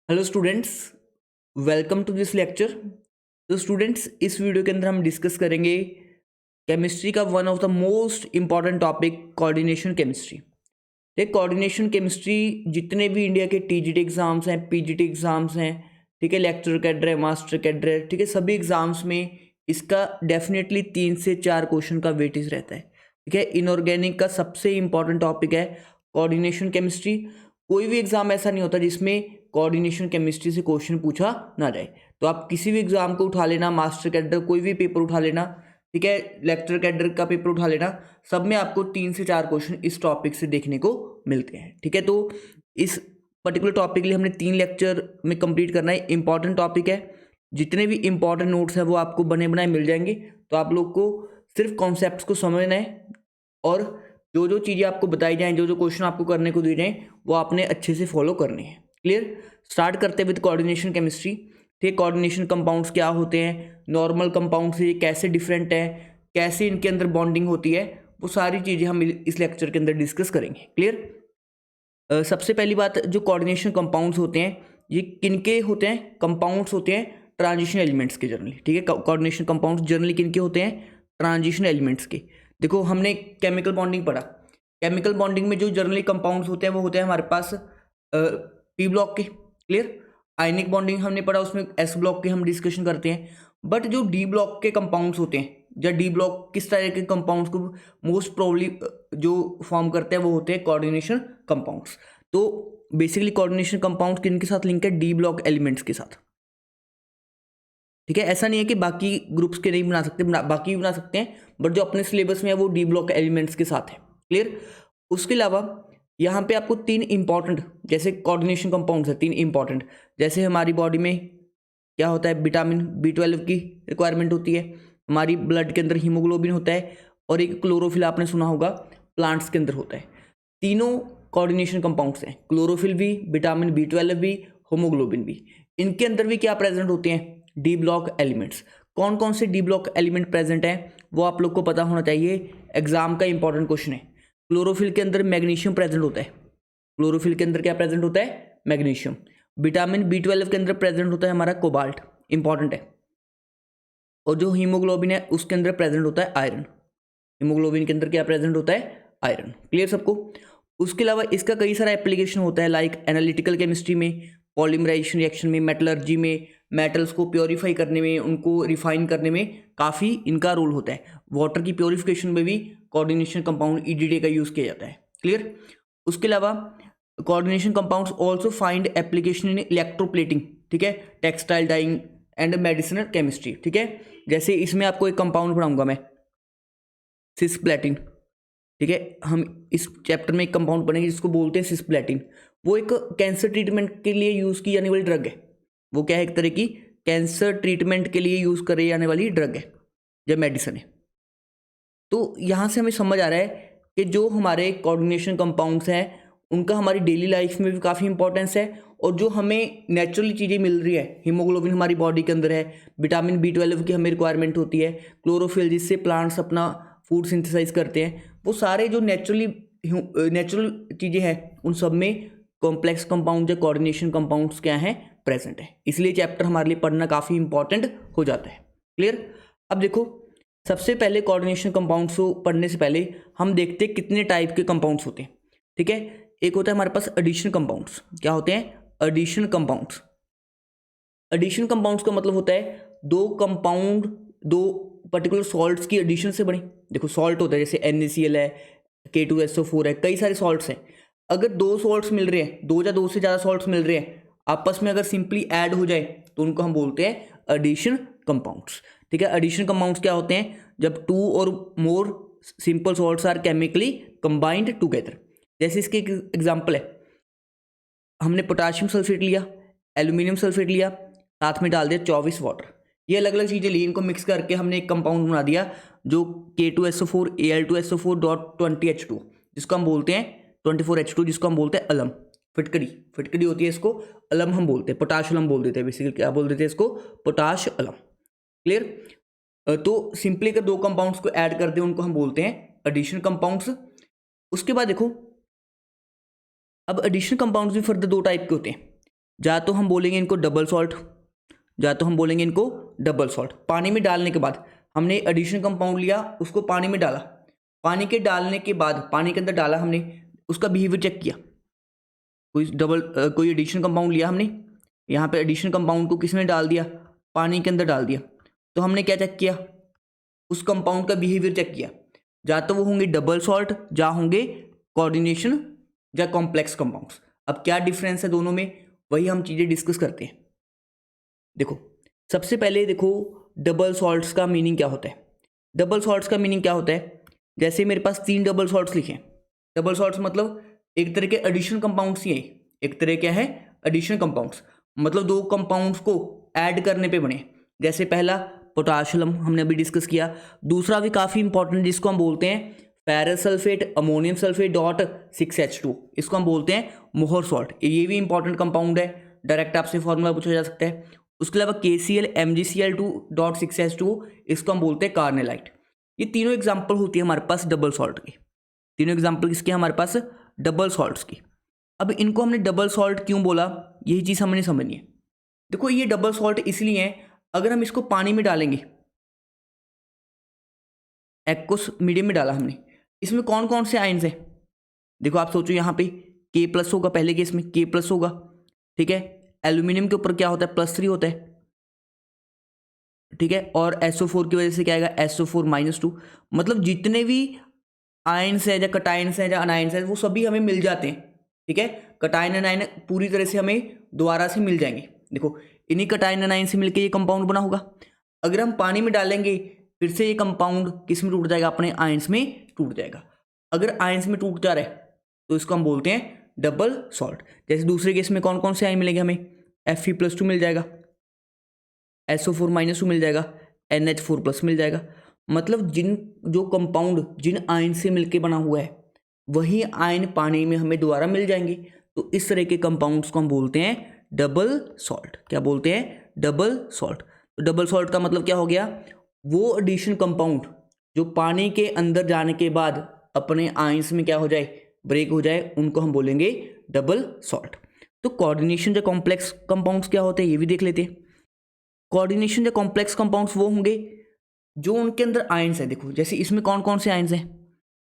Hello students, welcome to this lecture. तो students, इस video के अंदर हम डिस्कस करेंगे केमिस्ट्री का one of the most important topic coordination chemistry. ठीक, कोऑर्डिनेशन केमिस्ट्री जितने भी इंडिया के टीजीटी एग्जाम्स हैं, पीजीटी एग्जाम्स हैं, ठीक है, लेक्चर कैडर है, मास्टर कैडर है, ठीक है, सभी एग्जाम्स में इसका डेफिनेटली 3 से 4 क्वेश्चन का वेटेज रहता है। ठीक है, इनऑर्गेनिक का सबसे इंपॉर्टेंट टॉपिक है कोऑर्डिनेशन केमिस्ट्री। कोई भी एग्जाम ऐसा नहीं होता जिसमें कोऑर्डिनेशन केमिस्ट्री से क्वेश्चन पूछा ना जाए। तो आप किसी भी एग्जाम को उठा लेना, मास्टर कैडर कोई भी पेपर उठा लेना, ठीक है, लेक्चर कैडर का पेपर उठा लेना, सब में आपको 3 से 4 क्वेश्चन इस टॉपिक से देखने को मिलते हैं। ठीक है, तो इस पर्टिकुलर टॉपिक के लिए हमने 3 लेक्चर में कंप्लीट करना है। इंपॉर्टेंट टॉपिक है, जितने भी इंपॉर्टेंट नोट्स हैं वो आपको बने बनाए मिल जाएंगे। तो आप लोग को सिर्फ कॉन्सेप्ट्स को समझना है और जो जो चीज़ें आपको बताई जाएं, जो जो क्वेश्चन आपको करने को दिए जाएं, वो आपने अच्छे से फॉलो करने हैं। क्लियर? स्टार्ट करते हैं विद कोऑर्डिनेशन केमिस्ट्री। ठीक, कोऑर्डिनेशन कंपाउंड्स क्या होते हैं, नॉर्मल कंपाउंड से ये कैसे डिफरेंट है, कैसे इनके अंदर बॉन्डिंग होती है, वो सारी चीज़ें हम इस लेक्चर के अंदर डिस्कस करेंगे। क्लियर? सबसे पहली बात, जो कोऑर्डिनेशन कंपाउंड्स होते हैं ये किनके होते हैं? कंपाउंड्स होते हैं ट्रांजिशन एलिमेंट्स के जनरली। ठीक है, कोऑर्डिनेशन कंपाउंड्स जनरली किनके होते हैं? ट्रांजिशन एलिमेंट्स के। देखो, हमने केमिकल बॉन्डिंग पढ़ा। केमिकल बॉन्डिंग में जो जनरली कंपाउंड्स होते हैं वो होते हैं हमारे पास पी ब्लॉक के। क्लियर? आयनिक बॉन्डिंग हमने पढ़ा, उसमें एस ब्लॉक के हम डिस्कशन करते हैं। बट जो डी ब्लॉक के कंपाउंड्स होते हैं, या डी ब्लॉक किस तरह के कंपाउंड्स को मोस्ट प्रोबेबली जो फॉर्म करते हैं वो होते हैं कोऑर्डिनेशन कंपाउंड्स। तो बेसिकली कोऑर्डिनेशन कंपाउंड्स किनके साथ लिंक है? डी ब्लॉक एलिमेंट्स के साथ। ठीक है, ऐसा नहीं है कि बाकी ग्रुप्स के नहीं बना सकते, बाकी भी बना सकते हैं, बट जो अपने सिलेबस में है वो डी ब्लॉक एलिमेंट्स के साथ है। क्लियर? उसके अलावा यहाँ पे आपको 3 इंपॉर्टेंट, जैसे कोऑर्डिनेशन कंपाउंड्स है 3 इंपॉर्टेंट, जैसे हमारी बॉडी में क्या होता है, विटामिन B12 की रिक्वायरमेंट होती है, हमारी ब्लड के अंदर हीमोग्लोबिन होता है, और एक क्लोरोफिल आपने सुना होगा प्लांट्स के अंदर होता है। तीनों कोऑर्डिनेशन कंपाउंड्स हैं, क्लोरोफिल भी, विटामिन B12 भी, होमोग्लोबिन भी। इनके अंदर भी क्या प्रेजेंट होते हैं? D block elements. कौन कौन से डी ब्लॉक एलिमेंट प्रेजेंट हैं वो आप लोग को पता होना चाहिए, एग्जाम का इंपॉर्टेंट क्वेश्चन है। क्लोरोफिल के अंदर मैग्नीशियम प्रेजेंट होता है। क्लोरोफिल के अंदर क्या प्रेजेंट होता है? मैग्नीशियम। विटामिन B12 के अंदर प्रेजेंट होता है हमारा कोबाल्ट, इंपॉर्टेंट है। और जो हीमोग्लोबिन है उसके अंदर प्रेजेंट होता है आयरन। हीमोग्लोबिन के अंदर क्या प्रेजेंट होता है? आयरन। क्लियर सबको? उसके अलावा इसका कई सारा एप्लीकेशन होता है, लाइक एनालिटिकल केमिस्ट्री में, पॉलीमराइजेशन रिएक्शन में, मेटलर्जी में, मेटल्स को प्योरीफाई करने में, उनको रिफाइन करने में काफ़ी इनका रोल होता है। वाटर की प्योरीफिकेशन में भी कोऑर्डिनेशन कंपाउंड EDTA का यूज़ किया जाता है। क्लियर? उसके अलावा coordination compounds also find application in electroplating. ठीक है, textile dyeing and medicinal chemistry. ठीक है, जैसे इसमें आपको एक कंपाउंड पढ़ाऊंगा मैं, सिस्प्लेटिन। ठीक है, हम इस चैप्टर में एक कंपाउंड पढ़ेंगे जिसको बोलते हैं सिस्प्लेटिन। वो एक कैंसर ट्रीटमेंट के लिए यूज़ की जाने वाली ड्रग है। वो क्या है? एक तरह की कैंसर ट्रीटमेंट के लिए यूज़ करे जाने वाली ड्रग है या मेडिसिन है। तो यहाँ से हमें समझ आ रहा है कि जो हमारे कोऑर्डिनेशन कंपाउंड्स हैं उनका हमारी डेली लाइफ में भी काफ़ी इंपॉर्टेंस है, और जो हमें नेचुरली चीज़ें मिल रही है, हीमोग्लोबिन हमारी बॉडी के अंदर है, विटामिन B12 की हमें रिक्वायरमेंट होती है, क्लोरोफिल जिससे प्लांट्स अपना फूड सिंथेसाइज करते हैं, वो सारे जो नेचुरल चीज़ें हैं उन सब में कॉम्प्लेक्स कंपाउंड या कोऑर्डिनेशन कंपाउंड्स क्या हैं? प्रेजेंट है। इसलिए चैप्टर हमारे लिए पढ़ना काफ़ी इंपॉर्टेंट हो जाता है। क्लियर? अब देखो, सबसे पहले कोऑर्डिनेशन कंपाउंड्स को पढ़ने से पहले हम देखते हैं कितने टाइप के कंपाउंड्स होते हैं। ठीक है, एक होता है हमारे पास एडिशन कंपाउंड्स। क्या होते हैं? Addition compounds. एडिशन कंपाउंड्स का मतलब होता है दो कंपाउंड दो पर्टिकुलर सॉल्ट्स की एडिशन से बने। देखो, सॉल्ट होता है जैसे NaCl है, K2SO4 है, कई सारे सॉल्ट्स हैं। अगर दो सॉल्ट्स मिल रहे हैं, दो या दो से ज़्यादा सॉल्ट्स मिल रहे हैं, आपस में अगर सिंपली ऐड हो जाए तो उनको हम बोलते हैं एडिशन कंपाउंड्स। ठीक है, एडिशन कंपाउंड्स क्या होते हैं? जब 2 और more simple salts are chemically combined together. जैसे इसके एग्जांपल है, हमने पोटाशियम सल्फेट लिया, एल्यूमिनियम सल्फेट लिया, साथ में डाल दिया 24 वाटर। ये अलग अलग चीज़ें ली, इनको मिक्स करके हमने एक कंपाउंड बना दिया जो K2SO4 Al2SO4.20H2, जिसको हम बोलते हैं 24H2, जिसको हम बोलते हैं अलम। फिटकरी, फिटकरी होती है, इसको अलम हम बोलते हैं, पोटाश अलम बोल देते हैं। बेसिकली क्या बोल देते हैं इसको? पोटाश अलम। क्लियर? तो सिंपली अगर दो कंपाउंड्स को ऐड कर दें उनको हम बोलते हैं एडिशन कंपाउंड्स। उसके बाद देखो, अब एडिशन कंपाउंड्स भी फर्दर 2 टाइप के होते हैं। या तो हम बोलेंगे इनको डबल सॉल्ट, या तो हम बोलेंगे इनको डबल सॉल्ट। पानी में डालने के बाद हमने एडिशन कंपाउंड लिया, उसको पानी में डाला, पानी के डालने के बाद पानी के अंदर डाला हमने, उसका बिहेवियर चेक किया। कोई एडिशन कंपाउंड लिया हमने, यहाँ पे एडिशन कंपाउंड को किसमें डाल दिया, पानी के अंदर डाल दिया, तो हमने क्या चेक किया, उस कंपाउंड का बिहेवियर चेक किया। या तो वो होंगे डबल सॉल्ट, या होंगे कोऑर्डिनेशन या कॉम्प्लेक्स कंपाउंड्स। अब क्या डिफरेंस है दोनों में, वही हम चीज़ें डिस्कस करते हैं। देखो सबसे पहले देखो डबल सॉल्ट्स का मीनिंग क्या होता है। डबल सॉल्ट्स का मीनिंग क्या होता है, जैसे मेरे पास 3 डबल सॉल्ट्स लिखे हैं। डबल सॉल्ट्स मतलब एक तरह के एडिशन कंपाउंड्स ही हैं, एक तरह क्या है एडिशन कंपाउंड्स, मतलब 2 कंपाउंड्स को ऐड करने पे बने। जैसे पहला पोटाशियम हमने अभी डिस्कस किया, दूसरा भी काफ़ी इंपॉर्टेंट जिसको हम बोलते हैं ferrous sulphate ammonium sulphate dot 6H2, इसको हम बोलते हैं मोहर सॉल्ट। ये भी इंपॉर्टेंट कंपाउंड है, डायरेक्ट आपसे फॉर्मूला पूछा जा सकता है। उसके अलावा KCl MgCl2 डॉट 6H2, इसको हम बोलते हैं कार्नेलाइट। ये तीनों एग्जाम्पल होती है हमारे पास डबल सॉल्ट की, तीनों एग्जाम्पल किसके हमारे पास डबल सॉल्ट्स की। अब इनको हमने डबल सॉल्ट क्यों बोला, यही चीज़ हमने समझनी है। देखो ये डबल सॉल्ट इसलिए है, अगर हम इसको पानी में डालेंगे, एक्वस मीडियम में डाला हमने, इसमें कौन कौन से आयन्स हैं, देखो आप सोचो यहाँ पे K+ होगा, पहले केस में K+ होगा, ठीक है। एल्यूमिनियम के ऊपर क्या होता है, +3 होता है, ठीक है। और SO4 की वजह से क्या आएगा, SO4-2। मतलब जितने भी आयन्स है या कटायन्स है या अनायन्स है वो सभी हमें मिल जाते हैं, ठीक है। कटायन अनायन पूरी तरह से हमें दोबारा से मिल जाएंगे। देखो इन्हीं कटायन अनायन से मिलकर ये कंपाउंड बना होगा। अगर हम पानी में डालेंगे फिर से ये कंपाउंड किस में टूट जाएगा, अपने आयन्स में टूट जाएगा। अगर आयन्स में टूट जा रहा है तो इसको हम बोलते हैं डबल सॉल्ट। जैसे दूसरे केस में कौन कौन से आयन मिलेंगे हमें, Fe+2 मिल जाएगा, SO4-2 मिल जाएगा, NH4+ मिल जाएगा। मतलब जो कंपाउंड जिन आयन से मिलके बना हुआ है वही आयन पानी में हमें दोबारा मिल जाएंगे। तो इस तरह के कंपाउंड्स को हम बोलते हैं डबल सॉल्ट। क्या बोलते हैं, डबल सॉल्ट। तो डबल सॉल्ट का मतलब क्या हो गया, वो एडिशन कंपाउंड जो पानी के अंदर जाने के बाद अपने आयंस में क्या हो जाए, ब्रेक हो जाए, उनको हम बोलेंगे डबल सॉल्ट। तो कोऑर्डिनेशन या कॉम्प्लेक्स कंपाउंड्स क्या होते हैं ये भी देख लेते हैं। कोऑर्डिनेशन या कॉम्प्लेक्स कंपाउंड्स वो होंगे जो उनके अंदर आयंस है। देखो जैसे इसमें कौन कौन से आयंस हैं,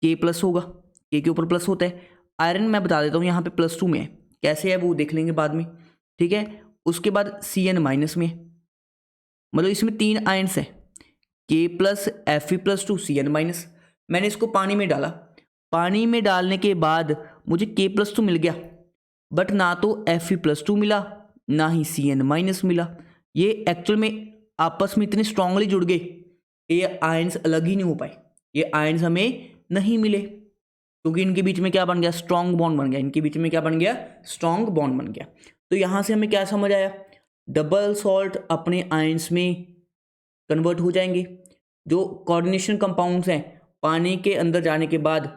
K+ होगा, K के ऊपर प्लस होता है। आयरन मैं बता देता हूँ यहाँ पे +2 में है, कैसे है वो देख लेंगे बाद में, ठीक है। उसके बाद Cn- में है, मतलब इसमें 3 आयंस है, K+, Fe+2 Cn-। मैंने इसको पानी में डाला, पानी में डालने के बाद मुझे K+2 मिल गया, बट ना तो Fe+2 मिला ना ही Cn- मिला। ये एक्चुअल में आपस में इतने स्ट्रांगली जुड़ गए, ये आयंस अलग ही नहीं हो पाए, ये आयंस हमें नहीं मिले, क्योंकि इनके बीच में क्या बन गया, स्ट्रॉन्ग बॉन्ड बन गया। इनके बीच में क्या बन गया, स्ट्रॉन्ग बॉन्ड बन गया। तो यहाँ से हमें क्या समझ आया, डबल सॉल्ट अपने आयंस में कन्वर्ट हो जाएंगे। जो कोऑर्डिनेशन कंपाउंड्स हैं पानी के अंदर जाने के बाद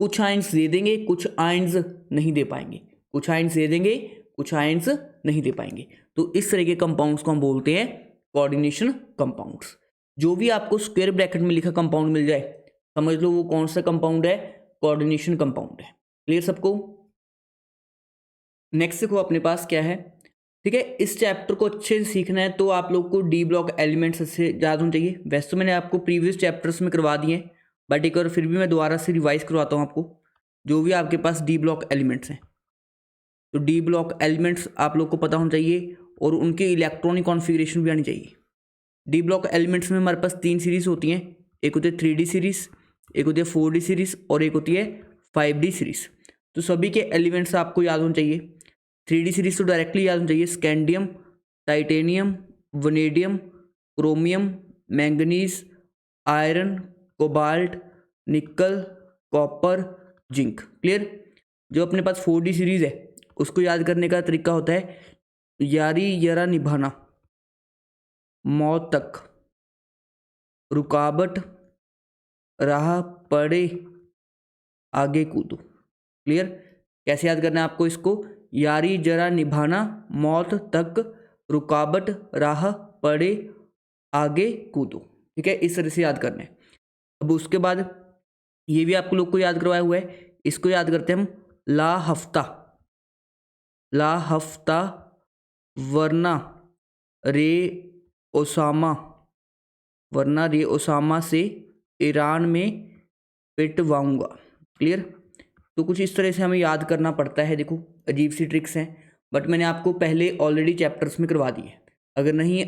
कुछ आयंस दे देंगे, कुछ आयंस नहीं दे पाएंगे, कुछ आयंस दे देंगे, कुछ आयंस नहीं दे पाएंगे। तो इस तरह के कंपाउंड्स को हम बोलते हैं कोऑर्डिनेशन कंपाउंड्स। जो भी आपको स्क्वायर ब्रैकेट में लिखा कंपाउंड मिल जाए समझ लो वो कौन सा कंपाउंड है, कोऑर्डिनेशन कंपाउंड है। क्लियर सबको। नेक्स्ट देखो अपने पास क्या है, ठीक है। इस चैप्टर को अच्छे से सीखना है तो आप लोग को डी ब्लॉक एलिमेंट्स से याद होने चाहिए। वैसे तो मैंने आपको प्रीवियस चैप्टर्स में करवा दिए, बट एक बार फिर भी मैं दोबारा से रिवाइज करवाता हूँ आपको, जो भी आपके पास डी ब्लॉक एलिमेंट्स हैं। तो डी ब्लॉक एलिमेंट्स आप लोग को पता होना चाहिए और उनकी इलेक्ट्रॉनिक कॉन्फ़िगरेशन भी आनी चाहिए। डी ब्लॉक एलिमेंट्स में हमारे पास 3 सीरीज़ होती हैं, एक होती है 3D सीरीज़, एक होती है 4D सीरीज़ और एक होती है 5D सीरीज़। तो सभी के एलिमेंट्स आपको याद होने चाहिए। 3D सीरीज़ तो डायरेक्टली याद होनी चाहिए, scandium, titanium, vanadium, chromium, manganese, iron, cobalt, निकल, कॉपर, जिंक। क्लियर। जो अपने पास 4D सीरीज़ है उसको याद करने का तरीका होता है यारी यरा निभाना, मौत तक, रुकावट, राह पड़े, आगे कूदो। क्लियर। कैसे याद करना है आपको इसको, यारी जरा निभाना, मौत तक, रुकावट, राह पड़े, आगे कूदो। ठीक है, इस तरह से याद करना है। अब उसके बाद ये भी आपको लोग को याद करवाया हुआ है, इसको याद करते हैं हम ला हफ्ता, ला हफ्ता वरना रे ओसामा से ईरान में पिटवाऊंगा। क्लियर। तो कुछ इस तरह से हमें याद करना पड़ता है। देखो अजीब सी ट्रिक्स हैं, बट मैंने आपको पहले ऑलरेडी चैप्टर्स में करवा दी है। अगर नहीं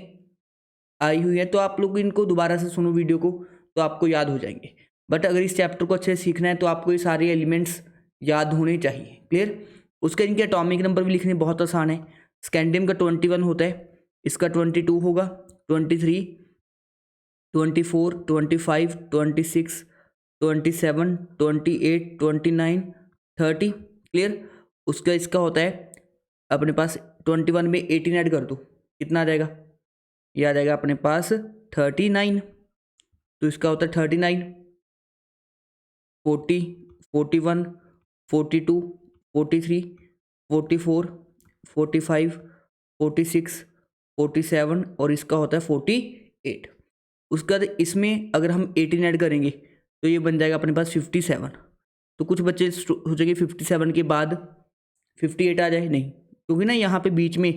आई हुई है तो आप लोग इनको दोबारा से सुनो वीडियो को, तो आपको याद हो जाएंगे। बट अगर इस चैप्टर को अच्छे से सीखना है तो आपको ये सारे एलिमेंट्स याद होने चाहिए। क्लियर। उसके इनके एटॉमिक नंबर भी लिखने बहुत आसान है। स्कैंडियम का 21 होता है, इसका 22 होगा, 23, 24, 25, 26, 27, 28, 29, 30। क्लियर। उसका इसका होता है अपने पास 21 में 18 ऐड कर दो, कितना आ जाएगा? ये आ जाएगा अपने पास 39। तो इसका होता है 39, 40, 41, 42, 43, 44, 45, 46, 47 और इसका होता है 48। उसका इसमें अगर हम 18 ऐड करेंगे तो ये बन जाएगा अपने पास 57। तो कुछ बच्चे सोचेंगे 57 के बाद 58 आ जाए, नहीं, क्योंकि ना यहाँ पे बीच में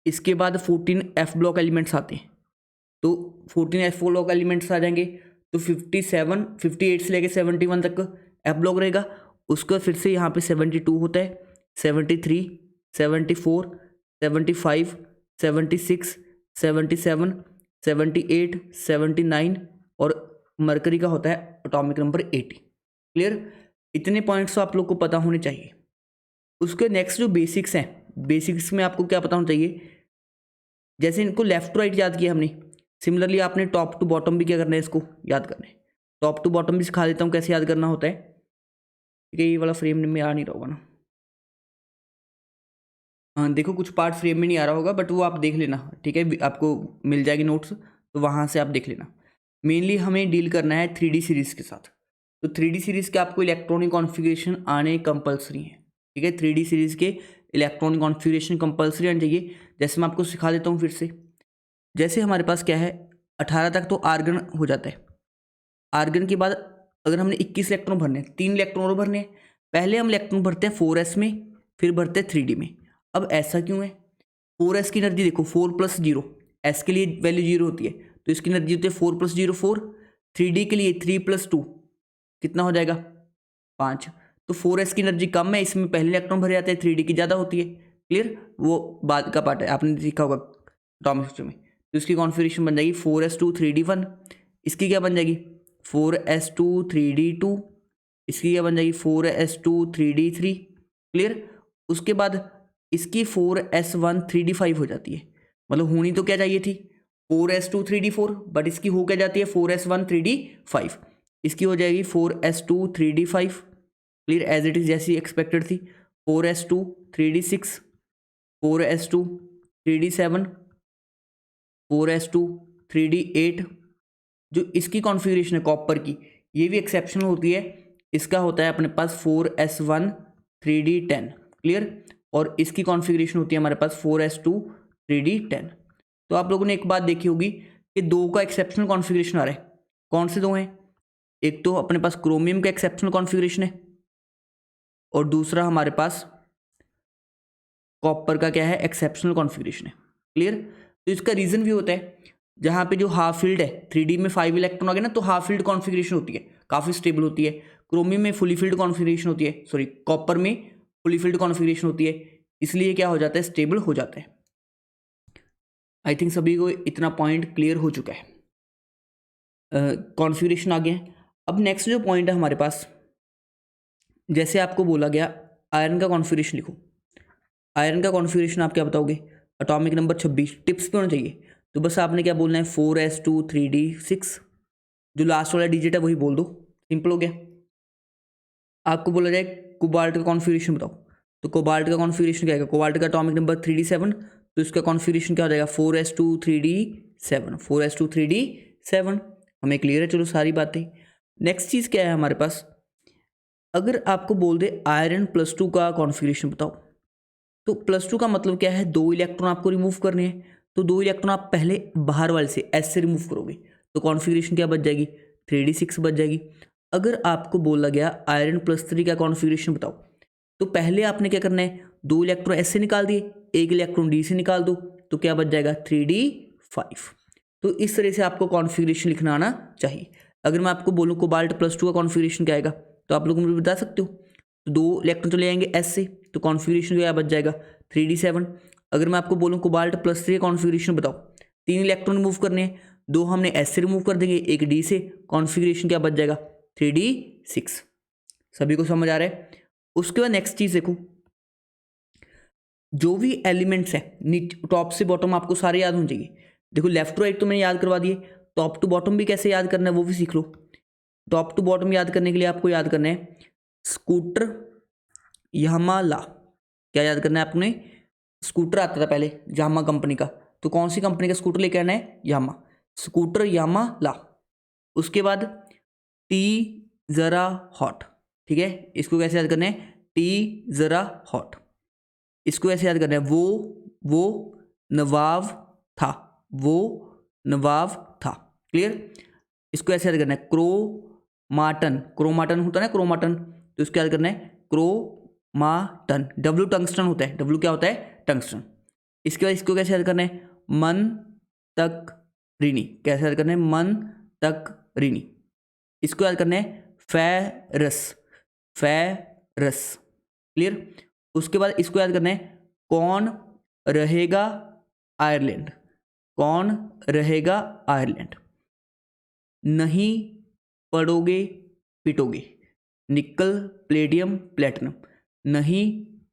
इसके बाद 14 एफ ब्लॉक एलिमेंट्स आते हैं। तो 14 एफ ब्लॉक एलिमेंट्स आ जाएंगे तो 57, 58 से लेके 71 तक एफ ब्लॉक रहेगा। उसका फिर से यहाँ पे 72 होता है, 73, 74, 75, 76, 77, 78, 79 और मरकरी का होता है एटॉमिक नंबर 80। क्लियर। इतने पॉइंट्स तो आप लोग को पता होने चाहिए। उसके नेक्स्ट जो बेसिक्स हैं, बेसिक्स में आपको क्या पता होना चाहिए? जैसे इनको लेफ्ट टू राइट याद किया हमने, सिमिलरली आपने टॉप टू बॉटम भी क्या करना है, इसको याद करना है। टॉप टू बॉटम भी सिखा देता हूँ कैसे याद करना होता है। ठीक है, ये वाला फ्रेम में आ नहीं रहा होगा ना? हाँ देखो, कुछ पार्ट फ्रेम में नहीं आ रहा होगा, बट वो आप देख लेना। ठीक है, आपको मिल जाएगी नोट्स, तो वहाँ से आप देख लेना। मेनली हमें डील करना है 3D सीरीज़ के साथ। तो 3D सीरीज़ के आपको इलेक्ट्रॉनिक कॉन्फ़िगरेशन आने कंपलसरी है। ठीक है, 3D सीरीज़ के इलेक्ट्रॉनिक कॉन्फ़िगरेशन कंपलसरी आने चाहिए। जैसे मैं आपको सिखा देता हूँ फिर से। जैसे हमारे पास क्या है, 18 तक तो आर्गन हो जाता है। आर्गन के बाद अगर हमने 21 इलेक्ट्रॉन भरने हैं, 3 इलेक्ट्रॉन और भरने हैं। पहले हम इलेक्ट्रॉन भरते हैं 4s में, फिर भरते हैं 3D में। अब ऐसा क्यों है? 4s की एनर्जी देखो, 4 + 0, s के लिए वैल्यू 0 होती है, तो इसकी एनर्जी होती है 4 + 0 4। 3D के लिए 3 + 2 कितना हो जाएगा? 5। तो 4s की एनर्जी कम है, इसमें पहले इलेक्ट्रॉन भरे जाते हैं, 3D की ज़्यादा होती है। क्लियर। वो बाद का पार्ट है, आपने सीखा होगा एटॉमिक सिस्टम में। तो इसकी कॉन्फ़िगरेशन बन जाएगी 4s2 3d1। इसकी क्या बन जाएगी? 4s2 3d2। इसकी क्या बन जाएगी? 4s2 3d3। क्लियर। उसके बाद इसकी 4s1 3d5 हो जाती है। मतलब होनी तो क्या चाहिए थी? 4s2 3d4, बट इसकी हो क्या जाती है? 4s1 3d5। इसकी हो जाएगी 4s2 3d5। Clear, as it is जैसी एक्सपेक्टेड थी। 4s2 3d6, 4s2 3d7, 4s2 3d8। जो इसकी कॉन्फ़िगरेशन है कॉपर की, ये भी एक्सेप्शनल होती है। इसका होता है अपने पास 4s1 3d10। क्लियर। और इसकी कॉन्फ़िगरेशन होती है हमारे पास 4s2 3d10। तो आप लोगों ने एक बात देखी होगी कि दो का एक्सेप्शनल कॉन्फ़िगरेशन आ रहा है। कौन से दो हैं? एक तो अपने पास क्रोमियम का एक्सेप्शनल कॉन्फ़िगरेशन है, और दूसरा हमारे पास कॉपर का क्या है? एक्सेप्शनल कॉन्फ़िगरेशन है। क्लियर। तो इसका रीज़न भी होता है, जहाँ पे जो हाफ फील्ड है 3D में 5 इलेक्ट्रॉन आ गए ना, तो हाफ फील्ड कॉन्फ़िगरेशन होती है, काफ़ी स्टेबल होती है। क्रोमियम में फुली फील्ड कॉन्फ़िगरेशन होती है, सॉरी कॉपर में फुली फील्ड कॉन्फ़िगरेशन होती है, इसलिए क्या हो जाता है? स्टेबल हो जाता है। आई थिंक सभी को इतना पॉइंट क्लियर हो चुका है। कॉन्फ़िगरेशन आ गया है। अब नेक्स्ट जो पॉइंट है हमारे पास, जैसे आपको बोला गया आयरन का कॉन्फ़िगरेशन लिखो। आयरन का कॉन्फ़िगरेशन आप क्या बताओगे? एटॉमिक नंबर 26 टिप्स पे होना चाहिए। तो बस आपने क्या बोलना है? 4s2 3d6। जो लास्ट वाला डिजिट है वही बोल दो, सिंपल हो गया। आपको बोला जाए कोबाल्ट का कॉन्फ़िगरेशन बताओ, तो कोबाल्ट का कॉन्फ़िगरेशन क्या है? कोबाल्ट का एटॉमिक नंबर 3d7, तो इसका कॉन्फ़िगरेशन क्या हो जाएगा? 4s2 3d7, 4s2 3d7। हमें क्लियर है, चलो सारी बातें। नेक्स्ट चीज़ क्या है हमारे पास? अगर आपको बोल दे आयरन +2 का कॉन्फ़िगरेशन बताओ, तो +2 का मतलब क्या है? 2 इलेक्ट्रॉन आपको रिमूव करने हैं, तो 2 इलेक्ट्रॉन आप पहले बाहर वाले से S से रिमूव करोगे, तो कॉन्फ़िगरेशन क्या बच जाएगी? 3d6 बच जाएगी। अगर आपको बोला गया आयरन +3 का कॉन्फ़िगरेशन बताओ, तो पहले आपने क्या करना है? 2 इलेक्ट्रॉन S से निकाल दिए, एक इलेक्ट्रॉन डी से निकाल दो तो क्या बच जाएगा 3d5। तो इस तरह से आपको कॉन्फ़िगरेशन लिखना आना चाहिए। अगर मैं आपको बोलूँ कोबाल्ट +2 का कॉन्फ़िगरेशन क्या आएगा तो आप लोग मुझे बता सकते हो। तो 2 इलेक्ट्रॉन चले जाएंगे एस से, तो कॉन्फ़िगरेशन क्या बच जाएगा 3d7। अगर मैं आपको बोलूँ कोबाल्ट +3 का कॉन्फ़िगरेशन बताओ, 3 इलेक्ट्रॉन रिमूव करने हैं, 2 हमने एस से रिमूव कर देंगे, एक डी से, कॉन्फ़िगरेशन क्या बच जाएगा 3d6। सभी को समझ आ रहा है। उसके बाद नेक्स्ट चीज़ देखो, जो भी एलिमेंट्स हैं टॉप से बॉटम आपको सारे याद होने चाहिए। देखो लेफ्ट टू राइट तो मैंने याद करवा दिए, टॉप टू बॉटम भी कैसे याद करना है वो भी सीख लो। टॉप टू बॉटम याद करने के लिए आपको याद करना है स्कूटर यामा, क्या याद करना है आपने, स्कूटर आता था पहले यामा कंपनी का, तो कौन सी कंपनी का स्कूटर लेके आना है, यामा, स्कूटर यामा। उसके बाद टी ज़रा हॉट, ठीक है, इसको कैसे याद करना है, टी ज़रा हॉट। इसको ऐसे याद करना है वो नवाब था, वो नवाब था। क्लियर। इसको ऐसे याद करना है क्रोमाटन होता है ना, क्रोमाटन, तो इसको याद करना है क्रोमाटन। डब्ल्यू टंगस्टन होता है, डब्ल्यू क्या होता है, टंगस्टन। इसके बाद इसको कैसे याद करना है, मन तक ऋणी, कैसे याद करना है, मन तक ऋणी। इसको याद करना है फेरस। क्लियर। उसके बाद इसको याद करना है कौन रहेगा आयरलैंड, कौन रहेगा आयरलैंड। नहीं पढ़ोगे पिटोगे, निकल प्लेडियम प्लेटिनम, नहीं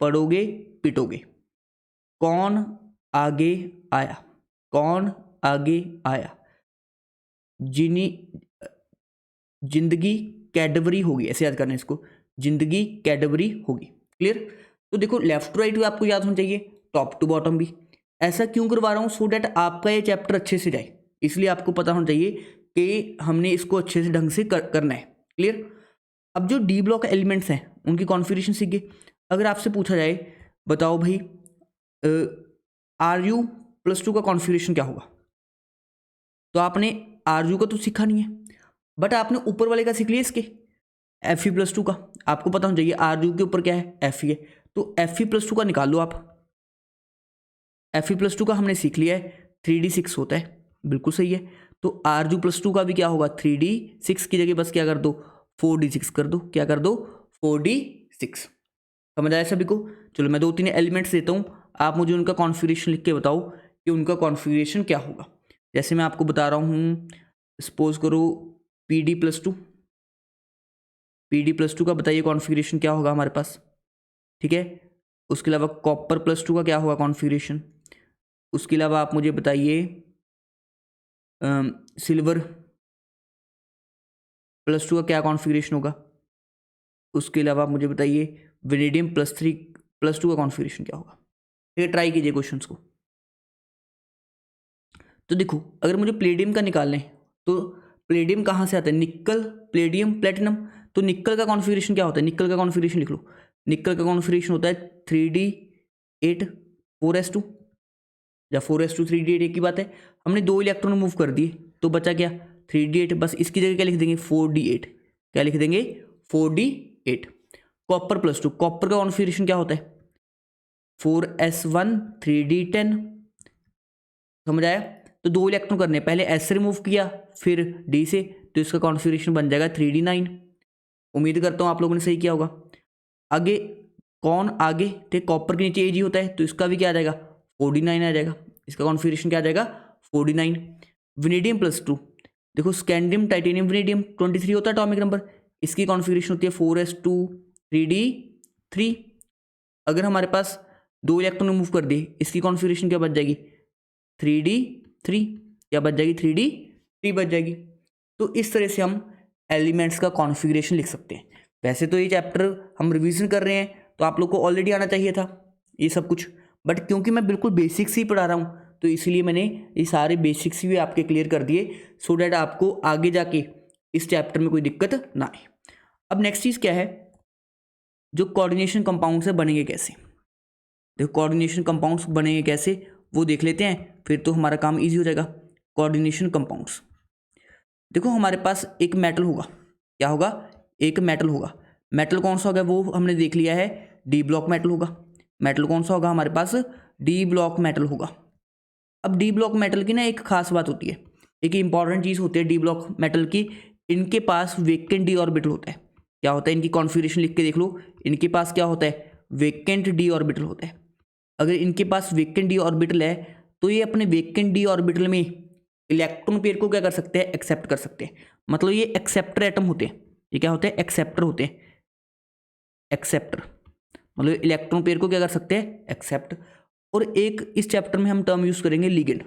पढ़ोगे पिटोगे। कौन आगे आया, कौन आगे आया, जिंदगी कैडबरी होगी, ऐसे याद करना है इसको, जिंदगी कैडबरी होगी। क्लियर। तो देखो लेफ्ट टू राइट आपको याद होना चाहिए, टॉप टू बॉटम भी। ऐसा क्यों करवा रहा हूँ, सो डैट आपका ये चैप्टर अच्छे से जाए, इसलिए आपको पता होना चाहिए कि हमने इसको अच्छे से ढंग से करना है। क्लियर। अब जो डी ब्लॉक एलिमेंट्स हैं उनकी कॉन्फ़िगरेशन सीख गए। अगर आपसे पूछा जाए बताओ भाई Ru+2 का कॉन्फ़िगरेशन क्या होगा, तो आपने Ru का तो सीखा नहीं है, बट आपने ऊपर वाले का सीख लिया, इसके Fe+2 का। आपको पता होना चाहिए Ru के ऊपर क्या है, Fe है, तो Fe+2 का निकाल लो आप। Fe+2 का हमने सीख लिया है 3d6 होता है, बिल्कुल सही है। तो Ru+2 का भी क्या होगा 3d6 की जगह बस क्या कर दो 4d6 कर दो, क्या कर दो 4d6। समझ आया सभी को। चलो मैं 2-3 एलिमेंट्स देता हूँ, आप मुझे उनका कॉन्फ़िगरेशन लिख के बताओ कि उनका कॉन्फ़िगरेशन क्या होगा। जैसे मैं आपको बता रहा हूँ, सपोज करो Pd+2, Pd+2 का बताइए कॉन्फ़िगरेशन क्या होगा हमारे पास, ठीक है। उसके अलावा कॉपर+2 का क्या होगा कॉन्फ़िगरेशन। उसके अलावा आप मुझे बताइए सिल्वर+2 का क्या कॉन्फ़िगरेशन होगा। उसके अलावा आप मुझे बताइए वेनेडियम+3+2 का कॉन्फ़िगरेशन क्या होगा। ठीक है, ट्राई कीजिए क्वेश्चंस को। तो देखो अगर मुझे प्लेडियम का निकालना है तो प्लेडियम कहाँ से आता है, निकल प्लेडियम प्लेटिनम। तो निकल का कॉन्फ़िगरेशन क्या होता है, निकल का कॉन्फ़िगरेशन लिख लो। निकल का कॉन्फ़िगरेशन होता है 3d8 4s2, या 4s2 3d8 एक ही बात है। हमने 2 इलेक्ट्रॉन मूव कर दिए तो बचा क्या 3d8, बस इसकी जगह क्या लिख देंगे 4d8, क्या लिख देंगे 4d8। कॉपर+2, कॉपर का कॉन्फ़िगरेशन क्या होता है 4s1 3d10। समझ आया। तो 2 इलेक्ट्रॉन करने, पहले एस से रिमूव किया फिर डी से, तो इसका कॉन्फ़िगरेशन बन जाएगा 3d9। उम्मीद करता हूँ आप लोगों ने सही किया होगा। आगे कौन आगे, ठीक, कॉपर के नीचे एजी होता है तो इसका भी क्या आ जाएगा 4d9 आ जाएगा, इसका कॉन्फ़िगरेशन क्या आ जाएगा 4d9। वेनेडियम+2, देखो स्कैंडियम टाइटेनियम वेनेडियम 23 होता है एटॉमिक नंबर, इसकी कॉन्फ़िगरेशन होती है 4s2 3d3। अगर हमारे पास 2 इलेक्ट्रॉन रिमूव कर दिए, इसकी कॉन्फ़िगरेशन क्या बच जाएगी 3d3, क्या बच जाएगी 3d3 बच जाएगी। तो इस तरह से हम एलिमेंट्स का कॉन्फ़िगरेशन लिख सकते हैं। वैसे तो ये चैप्टर हम रिवीजन कर रहे हैं तो आप लोग को ऑलरेडी आना चाहिए था ये सब कुछ, बट क्योंकि मैं बिल्कुल बेसिक्स ही पढ़ा रहा हूँ तो इसलिए मैंने ये सारे बेसिक्स भी आपके क्लियर कर दिए, सो डैट आपको आगे जाके इस चैप्टर में कोई दिक्कत ना आए। अब नेक्स्ट चीज़ क्या है, जो कोऑर्डिनेशन कंपाउंड से बनेंगे कैसे। देखो कोऑर्डिनेशन कंपाउंड्स बनेंगे कैसे वो देख लेते हैं, फिर तो हमारा काम ईजी हो जाएगा। कोऑर्डिनेशन कंपाउंड्स, देखो हमारे पास एक मेटल होगा, क्या होगा, एक मेटल होगा। मेटल कौन सा होगा वो हमने देख लिया है, डी ब्लॉक मेटल होगा। मेटल कौन सा होगा हमारे पास, डी ब्लॉक मेटल होगा। अब डी ब्लॉक मेटल की ना एक खास बात होती है, एक इंपॉर्टेंट चीज़ होती है डी ब्लॉक मेटल की, इनके पास वेकेंट डी ऑर्बिटल होता है। क्या होता है, इनकी कॉन्फ़िगरेशन लिख के देख लो, इनके पास क्या होता है, वेकेंट डी ऑर्बिटल होता है। अगर इनके पास वेकेंट डी ऑर्बिटल है तो ये अपने वेकेंट डी ऑर्बिटल में इलेक्ट्रॉन पेयर को क्या कर सकते हैं, एक्सेप्ट कर सकते हैं। मतलब ये एक्सेप्टर एटम होते हैं, ये क्या होते हैं, एक्सेप्टर होते हैं। एक्सेप्टर मतलब इलेक्ट्रॉन पेयर को क्या कर सकते हैं, एक्सेप्ट। और एक इस चैप्टर में हम टर्म यूज करेंगे लीगेंड,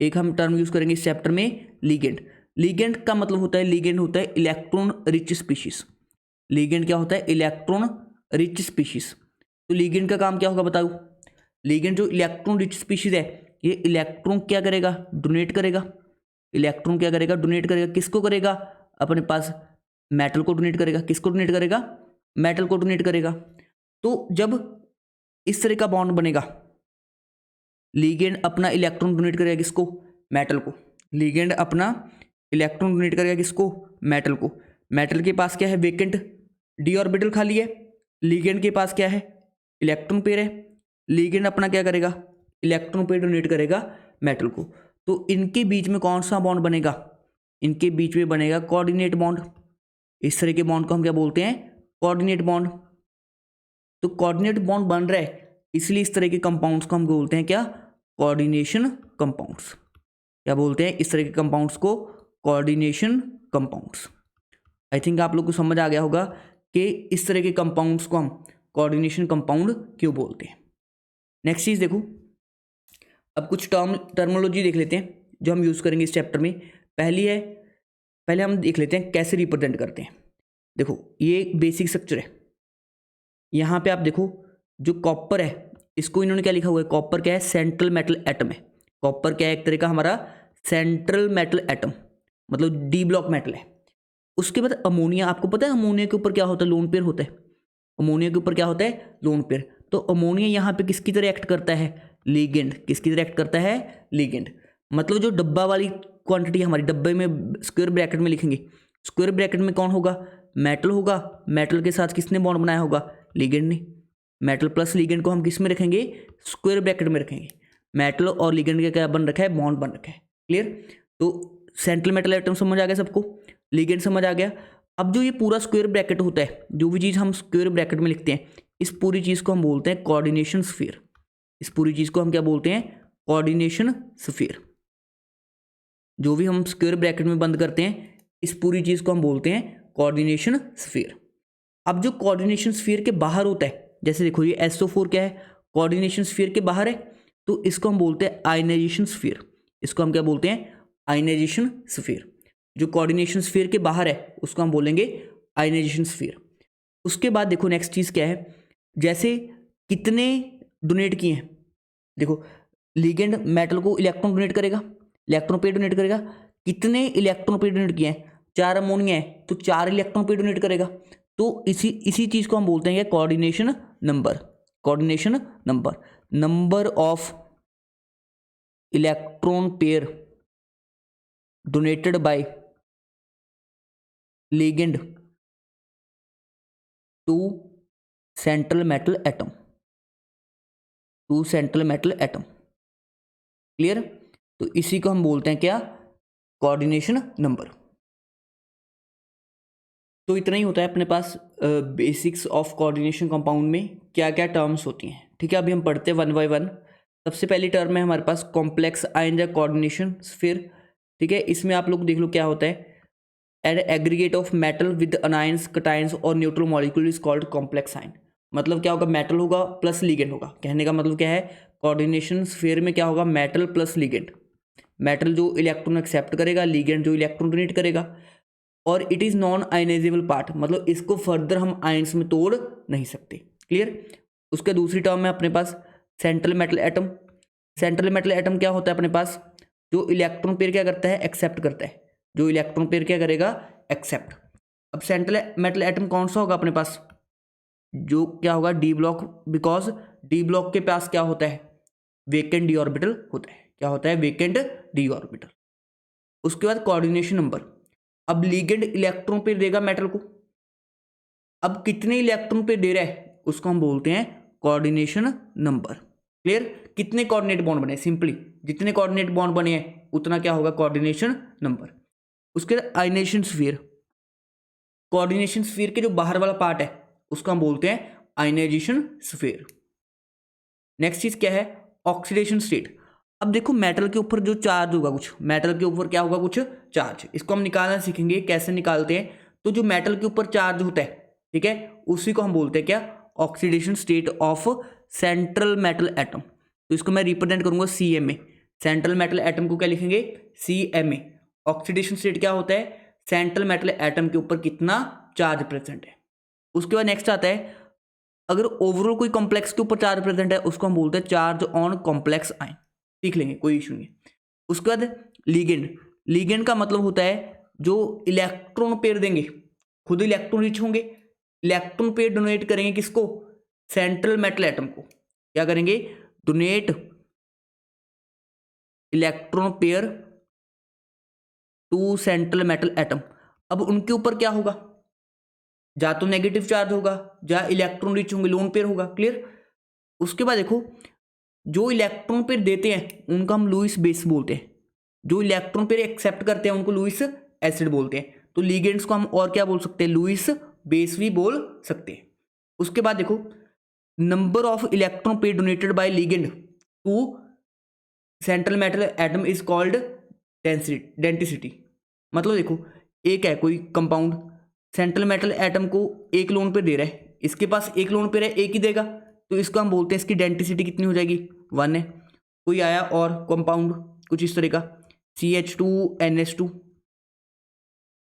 एक हम टर्म यूज करेंगे इस चैप्टर में लीगेंड। लीगेंड का मतलब होता है, लीगेंड होता है इलेक्ट्रॉन रिच स्पीशीज। लीगेंड क्या होता है, इलेक्ट्रॉन रिच स्पीशीज। तो लीगेंड का काम क्या होगा बताओ, लीगेंड जो इलेक्ट्रॉन रिच स्पीशीज है ये इलेक्ट्रॉन क्या करेगा, डोनेट करेगा। इलेक्ट्रॉन क्या करेगा, डोनेट करेगा। किसको करेगा, अपने पास मेटल को डोनेट करेगा। किसको डोनेट करेगा, मेटल को डोनेट करेगा। तो जब इस तरह का बॉन्ड बनेगा, लीगेंड अपना इलेक्ट्रॉन डोनेट करेगा किसको, मेटल को। लीगेंड अपना इलेक्ट्रॉन डोनेट करेगा किसको, मेटल को। मेटल के पास क्या है, वेकेंट डी ऑर्बिटल खाली है। लीगेंड के पास क्या है, इलेक्ट्रॉन पेयर है। लीगेंड अपना क्या करेगा, इलेक्ट्रॉन पेयर डोनेट करेगा मेटल को। तो इनके बीच में कौन सा बॉन्ड बनेगा, इनके बीच में बनेगा कोऑर्डिनेट बॉन्ड। इस तरह के बॉन्ड को हम क्या बोलते हैं, कोऑर्डिनेट बॉन्ड। तो कोऑर्डिनेट बॉन्ड बन रहा है, इसलिए इस तरह के कंपाउंड्स को हम बोलते हैं क्या, कोऑर्डिनेशन कंपाउंड्स। क्या बोलते हैं, इस तरह के कंपाउंड्स को कोऑर्डिनेशन कंपाउंड्स। आई थिंक आप लोग को समझ आ गया होगा कि इस तरह के कंपाउंड्स को हम कोऑर्डिनेशन कंपाउंड क्यों बोलते हैं। नेक्स्ट चीज़ देखो, अब कुछ टर्मिनोलॉजी देख लेते हैं जो हम यूज़ करेंगे इस चैप्टर में। पहले हम देख लेते हैं कैसे रिप्रेजेंट करते हैं। देखो ये एक बेसिक स्ट्रक्चर है। यहाँ पे आप देखो जो कॉपर है, इसको इन्होंने क्या लिखा हुआ है, कॉपर क्या है, सेंट्रल मेटल एटम है। कॉपर क्या है, एक तरह का हमारा सेंट्रल मेटल एटम, मतलब डी ब्लॉक मेटल है। उसके बाद अमोनिया, आपको पता है अमोनिया के ऊपर क्या होता है, लोन पेयर होता है। अमोनिया के ऊपर क्या होता है, लोन पेयर। तो अमोनिया यहाँ पे किसकी तरह एक्ट करता है, लीगेंड। किसकी तरह एक्ट करता है, लीगेंड। मतलब जो डब्बा वाली क्वांटिटी हमारी, डब्बे में स्क्वायर ब्रैकेट में लिखेंगे, स्क्वायर ब्रैकेट में कौन होगा, मेटल होगा। मेटल के साथ किसने बॉन्ड बनाया होगा, लीगेंड ने। मेटल प्लस लीगेंड को हम किस में रखेंगे, स्क्वायर ब्रैकेट में रखेंगे। मेटल और लीगेंड का क्या बन रखा है, बॉन्ड बन रखा है। क्लियर। तो सेंट्रल मेटल एटम समझ आ गया सबको, लीगेंड समझ आ गया। अब जो ये पूरा स्क्वायर ब्रैकेट होता है, जो भी चीज़ हम स्क्वायर ब्रैकेट में लिखते हैं, इस पूरी चीज़ को हम बोलते हैं कोऑर्डिनेशन स्फीयर। इस पूरी चीज़ को हम क्या बोलते हैं, कोऑर्डिनेशन स्फीयर। जो भी हम स्क्वायर ब्रैकेट में बंद करते हैं, इस पूरी चीज़ को हम बोलते हैं कोऑर्डिनेशन स्फीयर। अब जो कोऑर्डिनेशन स्फीयर के बाहर होता है, जैसे देखो ये SO4 क्या है, कोऑर्डिनेशन स्फीयर के बाहर है, तो इसको हम बोलते हैं आयनाइजेशन स्फीयर। इसको हम क्या बोलते हैं, आयनाइजेशन स्फीयर। जो कोऑर्डिनेशन स्फीयर के बाहर है उसको हम बोलेंगे आयनाइजेशन स्फीयर। उसके बाद देखो नेक्स्ट चीज़ क्या है, जैसे कितने डोनेट किए हैं। देखो लीगेंड मेटल को इलेक्ट्रॉन डोनेट करेगा, इलेक्ट्रॉन पेयर डोनेट करेगा। कितने इलेक्ट्रॉन पेयर डोनेट किए हैं, 4 अमोनिया है तो 4 इलेक्ट्रॉन पेयर डोनेट करेगा। तो इसी चीज़ को हम बोलते हैं coordination number. Coordination number, number of electron pair donated by ligand to central metal atom, to central metal atom. Clear. तो इसी को हम बोलते हैं क्या, कोऑर्डिनेशन नंबर। तो इतना ही होता है अपने पास बेसिक्स ऑफ कोऑर्डिनेशन कंपाउंड में क्या क्या टर्म्स होती हैं। ठीक है, अभी हम पढ़ते हैं वन बाय वन। सबसे पहली टर्म है हमारे पास कॉम्प्लेक्स आयन या कोऑर्डिनेशन स्फीयर। ठीक है, इसमें आप लोग देख लो क्या होता है, an aggregate of metal with anions, cations और neutral molecule is called complex ion. मतलब क्या होगा, मेटल होगा प्लस लीगेंड होगा। कहने का मतलब क्या है, कोऑर्डिनेशन स्फीयर में क्या होगा, मेटल प्लस लीगेंड। मेटल जो इलेक्ट्रॉन एक्सेप्ट करेगा, लीगेंड जो इलेक्ट्रॉन डोनेट करेगा। और it is non ionisable part, मतलब इसको फर्दर हम आयंस में तोड़ नहीं सकते। क्लियर। उसके दूसरी टर्म है अपने पास central metal atom. Central metal atom क्या होता है अपने पास, जो इलेक्ट्रॉन पेयर क्या करता है, एक्सेप्ट करता है। जो इलेक्ट्रॉन पेयर क्या करेगा, एक्सेप्ट। अब सेंट्रल मेटल एटम कौन सा होगा अपने पास, जो क्या होगा, D block. Because D block के पास क्या होता है, वेकेंट डी ऑर्बिटल होता है। क्या होता है, वेकेंट डी ऑर्बिटल। उसके बाद कोऑर्डिनेशन नंबर। अब लीगेंड इलेक्ट्रॉन पेयर देगा मेटल को। अब कितने इलेक्ट्रॉन पेयर दे रहा है उसको हम बोलते हैं कोऑर्डिनेशन नंबर। क्लियर? कितने कोऑर्डिनेट बॉन्ड बने, सिंपली जितने कोऑर्डिनेट बॉन्ड बने हैं उतना क्या होगा, कोऑर्डिनेशन नंबर। उसके बाद आयनाइजेशन स्फीयर, कोऑर्डिनेशन स्फीयर के जो बाहर वाला पार्ट है उसको हम बोलते हैं आयनाइजेशन स्फीयर। नेक्स्ट चीज क्या है, ऑक्सीडेशन स्टेट। अब देखो मेटल के ऊपर जो चार्ज होगा, कुछ मेटल के ऊपर क्या होगा, कुछ चार्ज, इसको हम निकालना सीखेंगे कैसे निकालते हैं। तो जो मेटल के ऊपर चार्ज होता है, ठीक है, उसी को हम बोलते हैं क्या, oxidation state of central metal atom. तो इसको मैं रिप्रेजेंट करूंगा CMA, सेंट्रल मेटल एटम को क्या लिखेंगे, CMA। ऑक्सीडेशन स्टेट क्या होता है, सेंट्रल मेटल एटम के ऊपर कितना चार्ज प्रेजेंट है। उसके बाद नेक्स्ट आता है, अगर ओवरऑल कोई कॉम्प्लेक्स के ऊपर चार्ज प्रेजेंट है उसको हम बोलते हैं चार्ज ऑन कॉम्प्लेक्स आयन, सीख लेंगे, कोई इशू नहीं। उसके बाद लिगेंड, लिगेंड का मतलब होता है जो इलेक्ट्रॉन पेयर देंगे, खुद इलेक्ट्रॉन रिच होंगे, इलेक्ट्रॉन पेयर डोनेट करेंगे किसको, सेंट्रल मेटल एटम को। क्या करेंगे, donate electron pair to central metal atom. अब उनके ऊपर क्या होगा, या तो नेगेटिव चार्ज होगा या इलेक्ट्रॉन रिच होंगे, लोन पेयर होगा। क्लियर? उसके बाद देखो जो इलेक्ट्रॉन पेयर देते हैं उनका हम लुईस बेस बोलते हैं, जो इलेक्ट्रॉन पेयर एक्सेप्ट करते हैं उनको लुईस एसिड बोलते हैं। तो लिगेंड्स को हम और क्या बोल सकते हैं, लुईस बेस भी बोल सकते हैं। उसके बाद देखो number of electron pair donated by ligand to central metal atom is called density. मतलब देखो एक है कोई कंपाउंड, सेंट्रल मेटल एटम को एक लोन पे दे रहा है, इसके पास एक लोन पे है, एक ही देगा, तो इसको हम बोलते हैं इसकी डेंसिटी कितनी हो जाएगी, 1 है। कोई आया और कंपाउंड कुछ इस तरह का CH2NH2,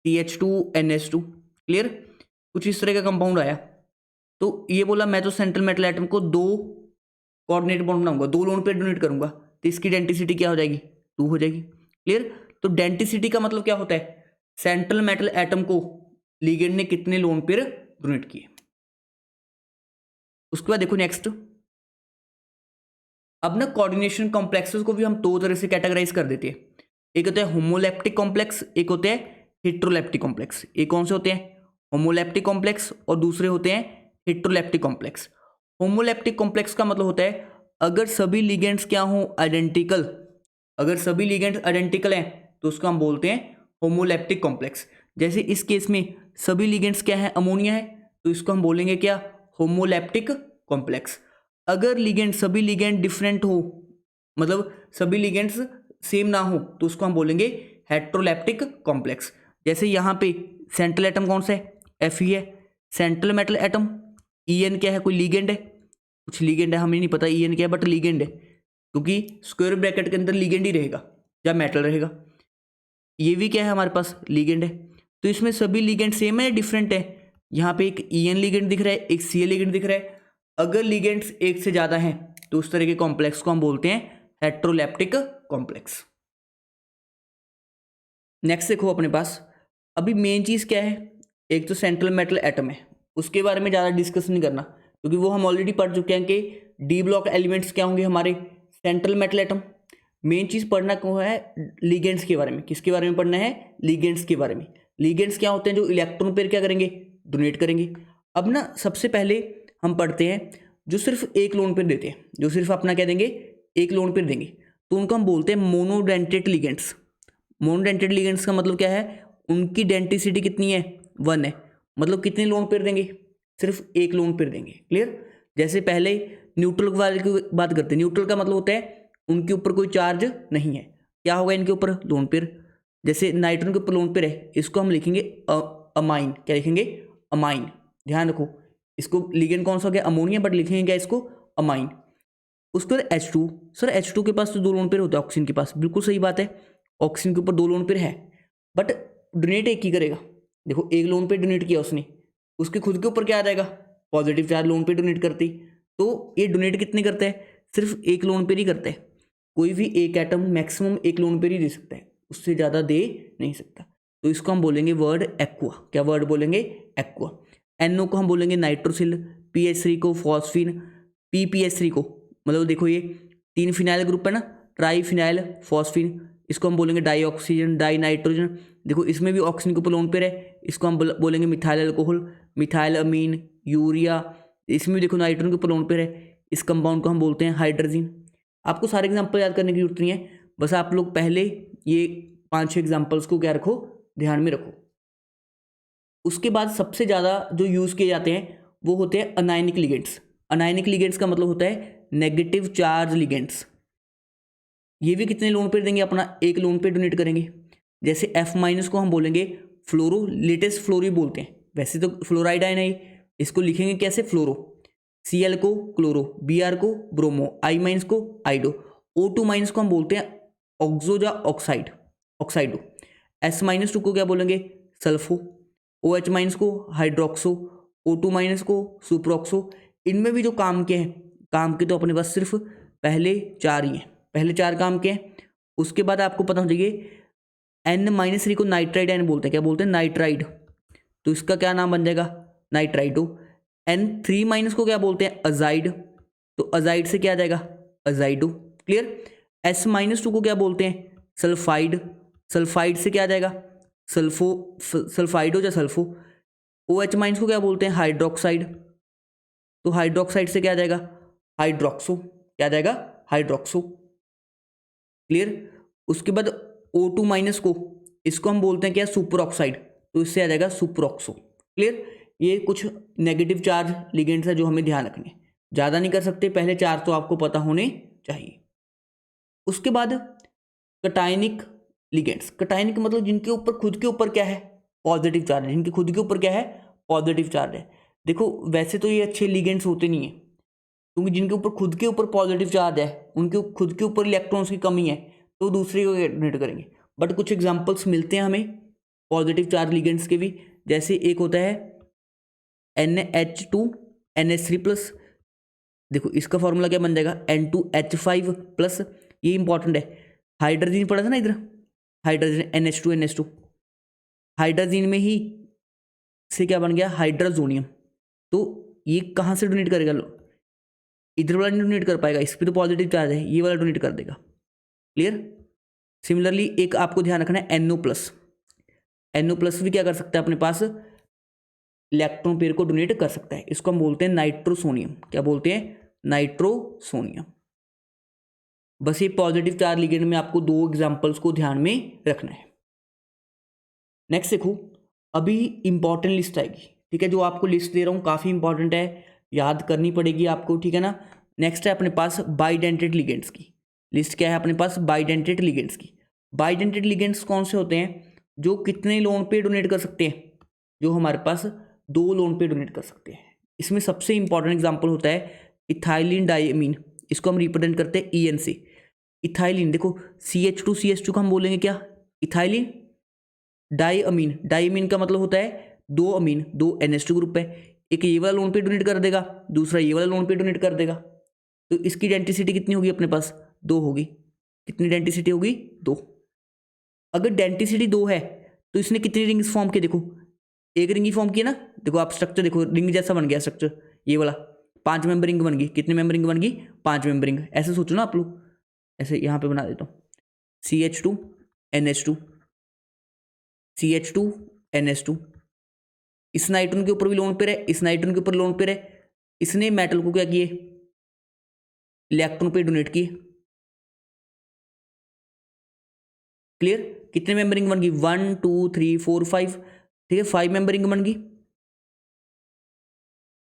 CH2NH2, क्लियर, कुछ इस तरह का कंपाउंड आया, तो ये बोला मैं तो सेंट्रल मेटल एटम को 2 कोऑर्डिनेट बॉन्ड बनाऊंगा, 2 लोन पे डोनेट करूंगा, तो इसकी डेंसिटी क्या हो जाएगी, 2 हो जाएगी। क्लियर? तो डेंसिटी का मतलब क्या होता है, सेंट्रल मेटल एटम को लिगेंड ने कितने लोन पेयर डोनेट किए। उसके बाद देखो नेक्स्ट, अब ना कोऑर्डिनेशन कॉम्प्लेक्सेस को भी हम 2 तरह से कैटेगराइज कर देते हैं, एक होता है होमोलैप्टिक कॉम्प्लेक्स, एक होते हैं हेट्रोलैप्टिक कॉम्प्लेक्स। एक कौन से होते हैं, होमोलैप्टिक कॉम्प्लेक्स, और दूसरे होते हैं हेट्रोलैप्टिक कॉम्प्लेक्स। होमोलैप्टिक कॉम्प्लेक्स का मतलब होता है अगर सभी लिगेंड्स क्या हों, आइडेंटिकल, अगर सभी लिगेंड्स आइडेंटिकल हैं तो उसको हम बोलते हैं होमोलैप्टिक कॉम्प्लेक्स। जैसे इस केस में सभी लिगेंड्स क्या है, अमोनिया है, तो इसको हम बोलेंगे क्या, होमोलैप्टिक कॉम्प्लेक्स। अगर लिगेंड, सभी लिगेंड डिफरेंट हो, मतलब सभी लिगेंड्स सेम ना हो, तो उसको हम बोलेंगे हेट्रोलैप्टिक कॉम्प्लेक्स। जैसे यहाँ पे सेंट्रल एटम कौन सा है, Fe है, सेंट्रल मेटल एटम En क्या है, कोई लिगेंड है, कुछ लिगेंड है, हमें नहीं पता En क्या है, बट लिगेंड है, क्योंकि स्क्वायर ब्रैकेट के अंदर लिगेंड ही रहेगा या मेटल रहेगा। ये भी क्या है हमारे पास, लिगेंड है। तो इसमें सभी लिगेंड सेम है, डिफरेंट है, यहाँ पे एक En लिगेंड दिख रहा है, एक Ca लिगेंड दिख रहा है। अगर लिगेंड्स एक से ज़्यादा हैं तो उस तरह के कॉम्प्लेक्स को हम बोलते हैं हेट्रोलैप्टिक कॉम्प्लेक्स। नेक्स्ट देखो अपने पास, अभी मेन चीज़ क्या है, एक तो सेंट्रल मेटल एटम है, उसके बारे में ज़्यादा डिस्कस नहीं करना क्योंकि वो हम ऑलरेडी पढ़ चुके हैं कि डी ब्लॉक एलिमेंट्स क्या होंगे हमारे, सेंट्रल मेटल एटम। मेन चीज़ पढ़ना क्यों है, लिगेंड्स के बारे में। किसके बारे में पढ़ना है, लिगेंड्स के बारे में। लिगेंड्स क्या होते हैं, जो इलेक्ट्रॉन पेयर क्या करेंगे, डोनेट करेंगे। अब ना सबसे पहले हम पढ़ते हैं जो सिर्फ एक लोन पेयर देते हैं, जो सिर्फ अपना क्या देंगे, एक लोन पेयर देंगे, तो उनको हम बोलते हैं मोनोडेंटेट लिगेंड्स। मोनोडेंटेट लिगेंड्स का मतलब क्या है, उनकी डेंसिटी कितनी है, 1 है, मतलब कितने लोन पेयर देंगे, सिर्फ एक लोन पेयर देंगे। क्लियर? जैसे पहले न्यूट्रल वाले की बात करते हैं, न्यूट्रल का मतलब होता है उनके ऊपर कोई चार्ज नहीं है, क्या होगा इनके ऊपर, लोन पेयर। जैसे नाइट्रोजन के ऊपर लोन पेयर है, इसको हम लिखेंगे अमाइन, क्या लिखेंगे, अमाइन। ध्यान रखो, इसको लिगेंड कौन सा हो गया, अमोनिया, बट लिखेंगे क्या इसको, अमाइन। उसके बाद H2, सर H2 के पास तो 2 लोन पेयर होता है, ऑक्सीजन के पास, बिल्कुल सही बात है, ऑक्सीजन के ऊपर 2 लोन पेयर है, बट डोनेट एक ही करेगा। देखो एक लोन पेयर डोनेट किया उसने, उसके खुद के ऊपर क्या आ जाएगा, positive charge lone pair donate करती। तो ये डोनेट कितने करते हैं, सिर्फ एक लोन पेयर ही करते हैं। कोई भी एक एटम मैक्सिमम एक लोन पेयर ही दे सकता है, उससे ज़्यादा दे नहीं सकता। तो इसको हम बोलेंगे वर्ड एक्वा, क्या वर्ड बोलेंगे, एक्वा। NO को हम बोलेंगे नाइट्रोसिल, PH3 को फॉस्फीन, PPH3 को, मतलब देखो ये 3 फिनाइल ग्रुप है ना, ट्राई फिनाइल फॉस्फीन, इसको हम बोलेंगे डाई ऑक्सीजन, डाई नाइट्रोजन। देखो इसमें भी ऑक्सीजन के ऊपर लोन पेयर है, इसको हम बोलेंगे मिथाइल अल्कोहल, मिथाइल अमीन, यूरिया, इसमें भी देखो नाइट्रोजन के ऊपर लोन पेयर है, इस कंपाउंड को हम बोलते हैं हाइड्रोजन। आपको सारे एग्जाम्पल याद करने की जरूरत नहीं है, बस आप लोग पहले ये 5-6 एग्जाम्पल्स को क्या रखो, ध्यान में रखो। उसके बाद सबसे ज़्यादा जो यूज़ किए जाते हैं वो होते हैं अनायनिक लिगेंड्स। अनायनिक लिगेंड्स का मतलब होता है नेगेटिव चार्ज लिगेंड्स। ये भी कितने लोन पेयर देंगे, अपना एक लोन पेयर डोनेट करेंगे। जैसे F- को हम बोलेंगे फ्लोरो, लेटेस्ट फ्लोरी बोलते हैं, वैसे तो फ्लोराइड आयन है, इसको लिखेंगे कैसे, फ्लोरो। Cl को क्लोरो, Br को ब्रोमो, I- को आइडो, O2- को हम बोलते हैं ऑक्सो या ऑक्साइड, ऑक्साइडो। S- को क्या बोलेंगे, सल्फो। OH- को हाइड्रोक्सो, O2- को सुप्रोक्सो। इनमें भी जो काम के हैं, काम के तो अपने पास सिर्फ पहले 4 ही हैं, पहले 4 काम के हैं। उसके बाद आपको पता हो जाइए N-3 को नाइट्राइड आयन बोलते हैं, क्या बोलते हैं, नाइट्राइड। तो इसका क्या नाम बन जाएगा, नाइट्राइडो। N3- को क्या बोलते हैं, अजाइड। तो अजाइड से क्या आ जाएगा, अजाइडो। क्लियर। S- को क्या बोलते हैं, सल्फाइड। सल्फाइड से क्या आ जाएगा, सल्फो, सल्फाइडो या सल्फो। OH- को क्या बोलते हैं, हाइड्रोक्साइड। तो हाइड्रोक्साइड से क्या आ जाएगा, हाइड्रोक्सो। क्या आ जाएगा, हाइड्रोक्सो। क्लियर। उसके बाद O2- को, इसको हम बोलते हैं क्या, सुपर ऑक्साइड। तो इससे आ जाएगा सुपरऑक्सो। क्लियर। ये कुछ नेगेटिव चार्ज लिगेंड्स है जो हमें ध्यान रखने, ज़्यादा नहीं कर सकते, पहले 4 तो आपको पता होने चाहिए। उसके बाद कटायनिक लिगेंड्स। कटायनिक मतलब जिनके ऊपर खुद के ऊपर क्या है, पॉजिटिव चार्ज है, जिनके खुद के ऊपर क्या है, पॉजिटिव चार्ज है। देखो वैसे तो ये अच्छे लिगेंड्स होते नहीं है, क्योंकि जिनके ऊपर खुद के ऊपर पॉजिटिव चार्ज है, उनके खुद के ऊपर इलेक्ट्रॉन्स की कमी है, तो दूसरे को डोनेट करेंगे। बट कुछ एग्जांपल्स मिलते हैं हमें पॉजिटिव चार्ज लिगेंड्स के भी। जैसे एक होता है NH2NH3+। देखो इसका फॉर्मूला क्या बन जाएगा, N2H5+। ये इंपॉर्टेंट है, हाइड्रोजन पढ़ा था ना इधर, हाइड्रोजन NH2NH2, हाइड्रोजन में ही से क्या बन गया, हाइड्रोजोनियम। तो ये कहाँ से डोनेट करेगा, इधर वाला नहीं डोनेट कर पाएगा, इस पर तो पॉजिटिव चार्ज है, ये वाला डोनेट कर देगा। क्लियर। सिमिलरली एक आपको ध्यान रखना है NO+। NO+ भी क्या कर सकता है, अपने पास इलेक्ट्रॉन पेयर को डोनेट कर सकता है, इसको हम बोलते हैं नाइट्रोसोनियम। क्या बोलते हैं, नाइट्रोसोनियम। बस ये पॉजिटिव चार्ज लिगेंड में आपको 2 एग्जांपल्स को ध्यान में रखना है। नेक्स्ट देखो, अभी इंपॉर्टेंट लिस्ट आएगी, ठीक है, जो आपको लिस्ट दे रहा हूँ काफ़ी इंपॉर्टेंट है, याद करनी पड़ेगी आपको, ठीक है ना। नेक्स्ट है अपने पास बाइडेंटेड लिगेंड्स की लिस्ट। क्या है अपने पास, बाइडेंटेड लिगेंड्स की। बाइडेंटेड लिगेंड्स कौन से होते हैं, जो कितने लोन पे डोनेट कर सकते हैं, जो हमारे पास 2 लोन पे डोनेट कर सकते हैं। इसमें सबसे इंपॉर्टेंट एग्जाम्पल होता है इथाइलिन डाइमीन, इसको हम रिप्रेजेंट करते हैं EN से। इथाइलिन देखो, CH2CH2 को हम बोलेंगे क्या, इथाइलिन। डाइअमीन, डाइअमीन का मतलब होता है 2 अमीन, 2 NH2 ग्रुप है, एक ये वाला लोन पे डोनेट कर देगा, दूसरा ये वाला लोन पे डोनेट कर देगा। तो इसकी डेंसिटी कितनी होगी अपने पास, 2 होगी। कितनी डेंसिटी होगी, 2। अगर डेंसिटी 2 है तो इसने कितनी रिंग्स फॉर्म की, देखो एक रिंग ही फॉर्म की है ना। देखो आप स्ट्रक्चर देखो, रिंग जैसा बन गया स्ट्रक्चर, ये वाला 5 मेंबर रिंग बन गई। कितने मेंबर रिंग बन गई, 5 मेंबर रिंग। ऐसे सोचो ना आप लोग, ऐसे यहाँ पे बना देता हूँ, CH2 NH2 CH2 NH2। इस नाइट्रोजन के ऊपर भी लोन पेयर है, इस नाइट्रोजन के ऊपर लोन पेयर है। इसने मेटल को क्या किए, इलेक्ट्रॉन पे डोनेट किए। क्लियर। कितने मेंबरिंग बन गई, 1 2 3 4 5, ठीक है, 5 मेंबरिंग बन गई,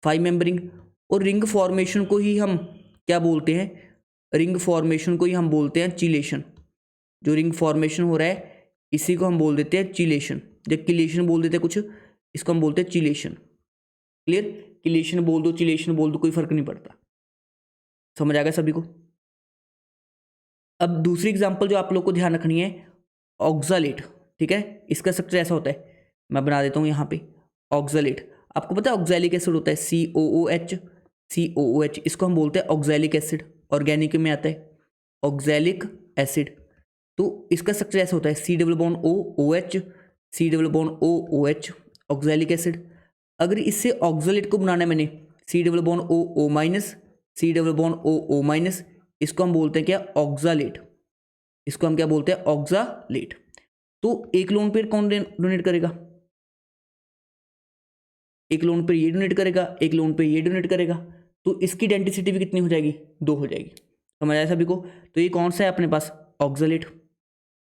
5 मेंबरिंग। और रिंग फॉर्मेशन को ही हम क्या बोलते हैं, रिंग फॉर्मेशन को ही हम बोलते हैं चिलेशन। जो रिंग फॉर्मेशन हो रहा है इसी को हम बोल देते हैं चिलेशन, जब किलेशन बोल देते हैं कुछ, इसको हम बोलते हैं चिलेशन। क्लियर। किलेशन बोल दो, चिलेशन बोल दो, कोई फर्क नहीं पड़ता, समझ आ गया सभी को। अब दूसरी एग्जांपल जो आप लोग को ध्यान रखनी है, ऑक्सालेट, ठीक है। इसका स्ट्रक्चर ऐसा होता है, मैं बना देता हूँ यहाँ पे, ऑक्सालेट। आपको पता है ऑक्सैलिक एसिड होता है, COOH, इसको हम बोलते हैं ऑक्सैलिक एसिड, ऑर्गेनिक में आता है ऑक्सैलिक एसिड। तो इसका स्ट्रक्चर ऐसा होता है, C≡OOH, C≡OOH, ऑक्सैलिक एसिड। अगर इससे ऑक्सालेट को बनाना है मैंने, C≡OO-, C≡OO-, इसको हम बोलते हैं क्या, ऑक्सालेट। इसको हम क्या बोलते हैं, ऑक्सालेट। तो एक लोन पेयर कौन डोनेट करेगा, एक लोन पे ये डोनेट करेगा, एक लोन पे ये डोनेट करेगा, तो इसकी डेंसिटी भी कितनी हो जाएगी, 2 हो जाएगी। समझ आया सभी को। तो ये कौन सा है अपने पास, ऑक्सलेट।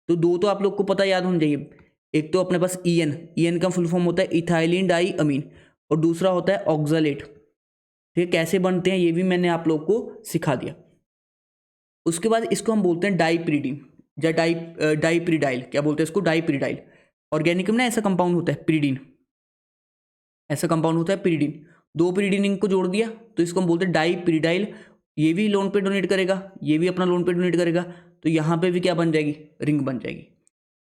तो दो तो आप लोग को पता याद होना चाहिए, एक तो अपने पास ईएन का फुल फॉर्म होता है इथाइलिन डाई अमीन, और दूसरा होता है ऑक्सलेट। ठीक है, कैसे बनते हैं ये भी मैंने आप लोग को सिखा दिया। उसके बाद इसको हम बोलते हैं डाईप्रिडीन या डाईप्रिडाइल, क्या बोलते हैं इसको, डाईप्रिडाइल। ऑर्गेनिक में ना ऐसा कंपाउंड होता है पिरिडीन, ऐसा कंपाउंड होता है पिरिडीन। दो पिरिडीन को जोड़ दिया तो इसको हम बोलते हैं डाईप्रिडाइल। ये भी लोन पे डोनेट करेगा, ये भी अपना लोन पे डोनेट करेगा, तो यहाँ पे भी क्या बन जाएगी, रिंग बन जाएगी।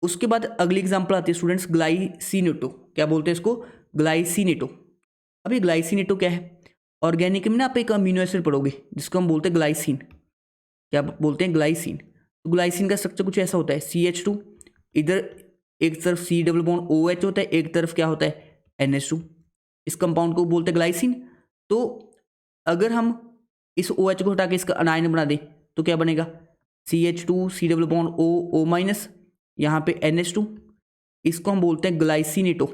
उसके बाद अगली एग्जांपल आती है स्टूडेंट्स, ग्लाइसिनेटो। क्या बोलते हैं इसको, ग्लाइसिनेटो। अब ये ग्लाइसिनेटो क्या है, ऑर्गेनिक में ना आप एक अमीनो एसिड पढ़ोगे जिसको हम बोलते हैं ग्लाइसिन। क्या बोलते हैं, ग्लाइसिन। तो ग्लाइसिन का स्ट्रक्चर कुछ ऐसा होता है, CH2, इधर एक तरफ C डबल बॉन्ड OH होता है, एक तरफ क्या होता है, NH2। इस कंपाउंड को बोलते हैं ग्लाइसिन। तो अगर हम इस OH को हटा के इसका अनायन बना दें तो क्या बनेगा, CH2 C double bond O minus, यहाँ पे NH2। इसको हम बोलते हैं ग्लाइसिनेटो,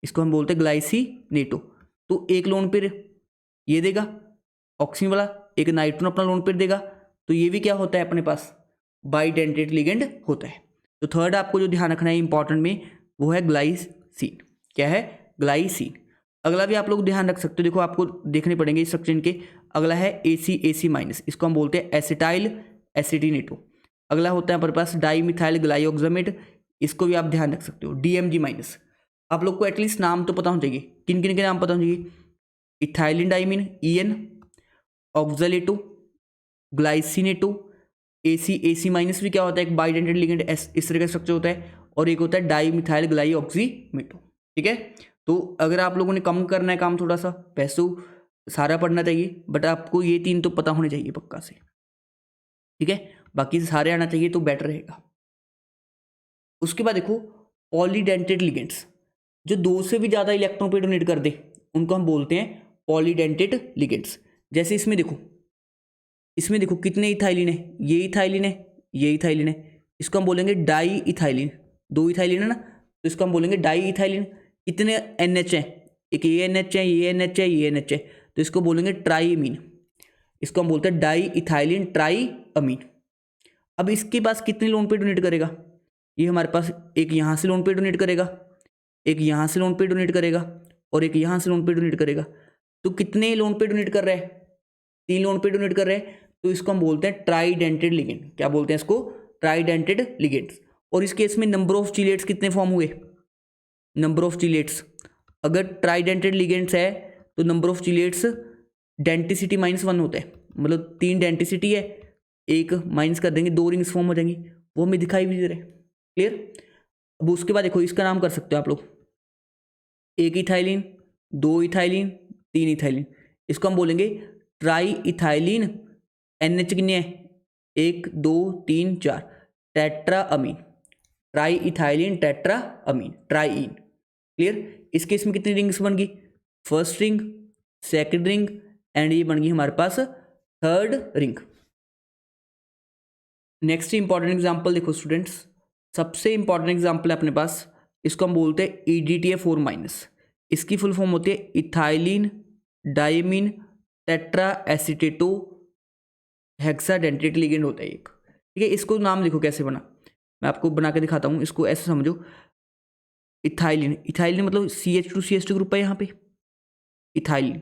इसको हम बोलते हैं ग्लाइसिनेटो। तो एक लोन पेयर ये देगा ऑक्सीजन वाला, एक नाइट्रोजन अपना लोन पेयर देगा, तो ये भी क्या होता है अपने पास, बाइडेंटेट लिगेंड होता है। तो थर्ड आपको जो ध्यान रखना है इंपॉर्टेंट में, वो है ग्लाइसिन। क्या है, ग्लाइसिन। अगला भी आप लोग ध्यान रख सकते हो, देखो आपको देखने पड़ेंगे स्ट्रक्चर इनके। अगला है AC माइनस, इसको हम बोलते हैं एसिटाइल एसिटिनेटो। अगला होता है हमारे पास डाईमिथाइल ग्लाइओक्सामेट, इसको भी आप ध्यान रख सकते हो, DMG माइनस। आप लोग को एटलीस्ट नाम तो पता होना चाहिए, किन किन के नाम पता होना चाहिए, ethylene diamine EN, ऑक्सलेटो, glycinato, AC minus भी क्या होता है, एक बाइडेंटेड लिगेंड, इस तरह का स्ट्रक्चर होता है, और एक होता है डाईमिथाइल ग्लाइऑक्सीमेटो। ठीक है, तो अगर आप लोगों ने कम करना है काम थोड़ा सा, वैसे सारा पढ़ना चाहिए, बट आपको ये 3 तो पता होने चाहिए पक्का से। ठीक है, बाकी सारे आना चाहिए तो बेटर रहेगा। उसके बाद देखो पॉलीडेंटेड लिगेंड्स, जो 2 से भी ज़्यादा इलेक्ट्रॉन पे डोनेट कर दे उनको हम बोलते हैं पॉलीडेंटेड लिगेंड्स। जैसे इसमें देखो कितने इथाइलिन है, ये इथाइलिन है, ये इथाइलिन है, इसको हम बोलेंगे डाई इथाइलिन। 2 इथाइलिन है ना, तो इसको हम बोलेंगे डाई इथाइलिन। कितने NH हैं, एक ये NH है, ये NH है, ये NH है, तो इसको बोलेंगे ट्राई अमीन। इसको हम बोलते हैं डाई इथाइलिन ट्राई अमीन। अब इसके पास कितने लोन पे डोनेट करेगा, ये हमारे पास एक यहाँ से लोन पे डोनेट करेगा, एक यहाँ से लोन पे डोनेट करेगा, और एक यहाँ से लोन पे डोनेट करेगा। तो कितने लोन पे डोनेट कर रहे हैं, 3 लोन पे डोनेट कर रहे हैं, तो इसको हम बोलते हैं ट्राइडेंटेड लिगेंड। क्या बोलते हैं इसको, ट्राइडेंटेड लिगेंड्स। और इस केस में नंबर ऑफ चिलेट्स कितने फॉर्म हुए, नंबर ऑफ चिलेट्स, अगर ट्राइडेंटेड लिगेंड्स है तो नंबर ऑफ चिलेट्स डेंटिसिटी -1 होता है, मतलब 3 डेंटिसिटी है, एक माइनस कर देंगे, 2 रिंग्स फॉर्म हो जाएंगी, वो हमें दिखाई भी दे रहे हैं। क्लियर। अब उसके बाद देखो इसका नाम कर सकते हो आप लोग, 1 इथाइलिन, 2 इथाइलिन, 3 इथाइलिन, इसको हम बोलेंगे ट्राई इथाइलिन। NH कितने हैं, 1 2 3 4, tetra amine, tri ethylene tetra amine, trien. Clear. इस केस में कितनी रिंग्स बन गई, first ring, second ring, and ये बन गई हमारे पास third ring. Next important example देखो स्टूडेंट्स, सबसे इंपॉर्टेंट एग्जांपल है अपने पास, इसको हम बोलते हैं EDTA4-। इसकी फुल फॉर्म होती है ethylene diamine tetra acetato hexadentate ligand होता है एक। ठीक है, इसको नाम देखो कैसे बना, मैं आपको बना के दिखाता हूँ। इसको ऐसे समझो, इथाइलिन, इथाइलिन मतलब CH2 ग्रुप है यहाँ पे, इथाइलिन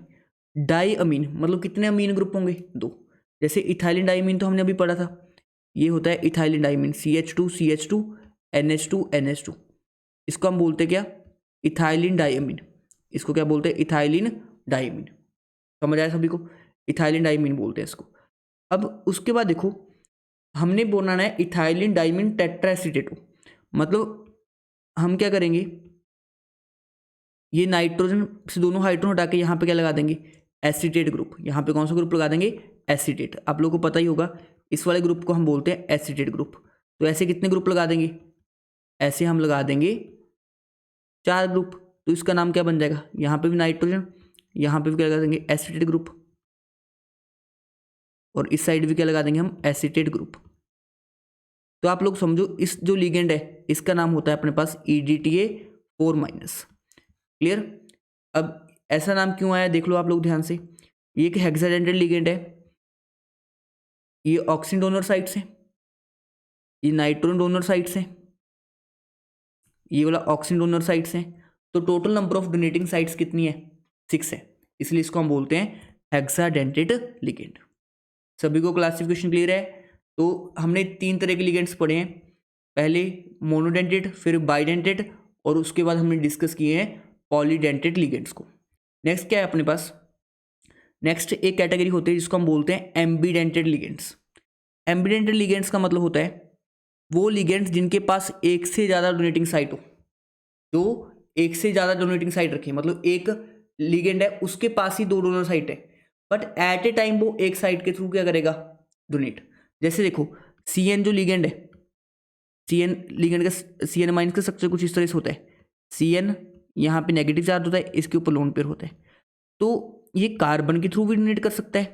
डाई अमीन मतलब कितने अमीन ग्रुप होंगे, 2। जैसे इथाइलिन डाइमीन तो हमने अभी पढ़ा था, ये होता है इथाइलिन डाइमीन, CH2 NH2। इसको हम बोलते क्या, इथाइलिन डाइमीन। इसको क्या बोलते हैं, इथाइलिन डाइमीन। समझ आया सभी को, इथाइलिन डाइमीन बोलते हैं इसको। अब उसके बाद देखो हमने बनाना है इथाइलिन डाइमीन टेट्राएसिटेटो, मतलब हम क्या करेंगे, ये नाइट्रोजन से दोनों हाइड्रोजन हटा के यहाँ पे क्या लगा देंगे, एसिटेट ग्रुप। यहाँ पे कौन सा ग्रुप लगा देंगे, एसिटेट। आप लोगों को पता ही होगा इस वाले ग्रुप को हम बोलते हैं एसिटेट ग्रुप। तो ऐसे कितने ग्रुप लगा देंगे, ऐसे हम लगा देंगे 4 ग्रुप। तो इसका नाम क्या बन जाएगा, यहाँ पे भी नाइट्रोजन, यहाँ पे भी क्या लगा देंगे, एसिटेट ग्रुप, और इस साइड भी क्या लगा देंगे हम, एसिटेट ग्रुप। तो आप लोग समझो इस जो लिगेंड है इसका नाम होता है अपने पास EDTA4-। क्लियर। अब ऐसा नाम क्यों आया देख लो आप लोग ध्यान से, ये एक हेक्साडेंटेड लिगेंड है, ये ऑक्सीजन डोनर साइट्स हैं, ये नाइट्रोजन डोनर साइट्स हैं, ये वाला ऑक्सीजन डोनर साइट्स हैं। तो total number of donating sites कितनी है? 6 है, इसलिए इसको हम बोलते हैं हेक्साडेंटेड लिगेंड। सभी को क्लासिफिकेशन क्लियर है? तो हमने 3 तरह के लिगेंड्स पढ़े हैं, पहले मोनोडेंटेड, फिर बाइडेंटेड, और उसके बाद हमने डिस्कस किए हैं पॉलीडेंटेड लिगेंड्स को। नेक्स्ट क्या है अपने पास? नेक्स्ट एक कैटेगरी होती है जिसको हम बोलते हैं एम्बीडेंटेड लिगेंड्स। एम्बीडेंटेड लिगेंड्स का मतलब होता है वो लिगेंड्स जिनके पास एक से ज़्यादा डोनेटिंग साइट हो, जो एक से ज़्यादा डोनेटिंग साइट रखे, मतलब एक लिगेंड है उसके पास ही 2 डोनर साइट है, बट एट ए टाइम वो एक साइट के थ्रू क्या करेगा? डोनेट। जैसे देखो CN जो लिगेंड है, CN लिगेंड का CN माइनस का स्ट्रक्चर कुछ इस तरह से होता है, CN यहाँ पे नेगेटिव चार्ज होता है, इसके ऊपर लोन पेयर होता है, तो ये कार्बन के थ्रू भी डोनेट कर सकता है,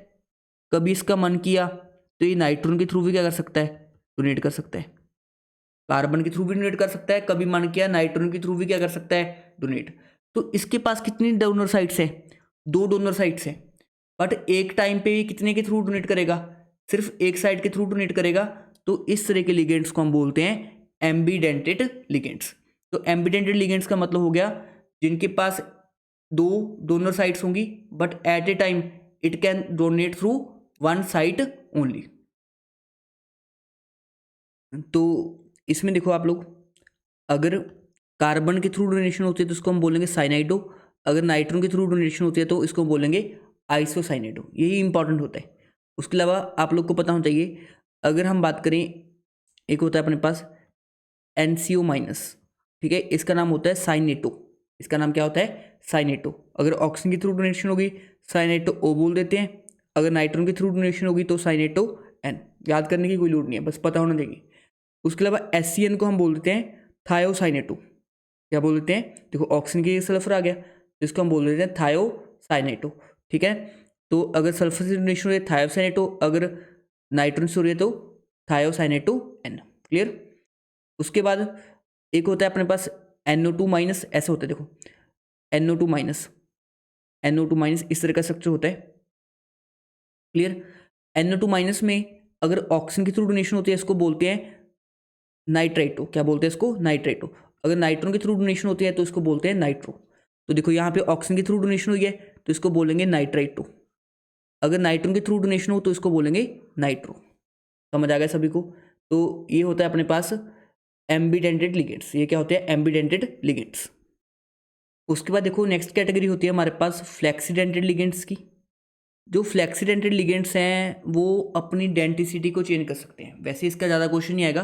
कभी इसका मन किया तो ये नाइट्रोजन के थ्रू भी क्या कर सकता है? डोनेट कर सकता है। कार्बन के थ्रू भी डोनेट कर सकता है, कभी मन किया नाइट्रोजन के थ्रू भी क्या कर सकता है? डोनेट। तो इसके पास कितनी डोनर साइट्स हैं? 2 डोनर साइट्स हैं, बट एक टाइम पे ये कितने के थ्रू डोनेट करेगा? सिर्फ एक साइड के थ्रू डोनेट करेगा। तो इस तरह के लिगेंड्स को हम बोलते हैं एम्बीडेंटेड लिगेंड्स। तो एम्बीडेंटेड लिगेंड्स का मतलब हो गया जिनके पास 2 डोनर साइट्स होंगी, but at A time it can donate through 1 site only. तो इसमें देखो आप लोग, अगर कार्बन के थ्रू डोनेशन होती है तो इसको हम बोलेंगे साइनाइडो, अगर नाइट्रोजन के थ्रू डोनेशन होती है तो इसको बोलेंगे आइसोसाइनाइडो। यही इंपॉर्टेंट होता है। उसके अलावा आप लोग को पता होना चाहिए, अगर हम बात करें, एक होता है अपने पास NCO माइनस, ठीक है, इसका नाम होता है साइनेटो। इसका नाम क्या होता है? साइनेटो। अगर ऑक्सीजन के थ्रू डोनेशन होगी साइनेटो O बोल देते हैं, अगर नाइट्रोजन के थ्रू डोनेशन होगी तो साइनेटो N। याद करने की कोई लोड नहीं है, बस पता होना चाहिए। उसके अलावा SCN को हम बोल देते हैं थायोसाइनेटो। क्या बोल देते हैं? देखो ऑक्सीजन के सल्फर आ गया, तो इसको हम बोल देते हैं थायोसाइनेटो, ठीक है। तो अगर सल्फर से डोनेशन हो रही है थायोसाइनेटो, अगर नाइट्रोजन से हो रही है तो थायोसाइनेटो N। क्लियर? उसके बाद एक होता है अपने पास NO2 माइनस, ऐसे होता है देखो NO2 माइनस, NO2 माइनस इस तरह का स्ट्रक्चर होता है। क्लियर? NO2 माइनस में अगर ऑक्सीजन के थ्रू डोनेशन होती है इसको बोलते हैं नाइट्राइटो। क्या बोलते हैं इसको? नाइट्राइटो। अगर नाइट्रोजन के थ्रू डोनेशन होती है तो इसको बोलते हैं नाइट्रो। तो देखो यहाँ पे ऑक्सीजन के थ्रू डोनेशन हुई है तो इसको बोलेंगे नाइट्राइटो, अगर नाइट्रोजन के थ्रू डोनेशन हो तो इसको बोलेंगे नाइट्रो। समझ आ गया सभी को? तो ये होता है अपने पास एम्बीडेंटेड लिगेंड्स। ये क्या होते हैं? एम्बीडेंटेड लिगेंड्स। उसके बाद देखो नेक्स्ट कैटेगरी होती है हमारे पास फ्लेक्सीडेंटेड लिगेंड्स की। जो फ्लेक्सीडेंटेड लिगेंड्स हैं वो अपनी डेंटिसिटी को चेंज कर सकते हैं। वैसे इसका ज़्यादा क्वेश्चन नहीं आएगा,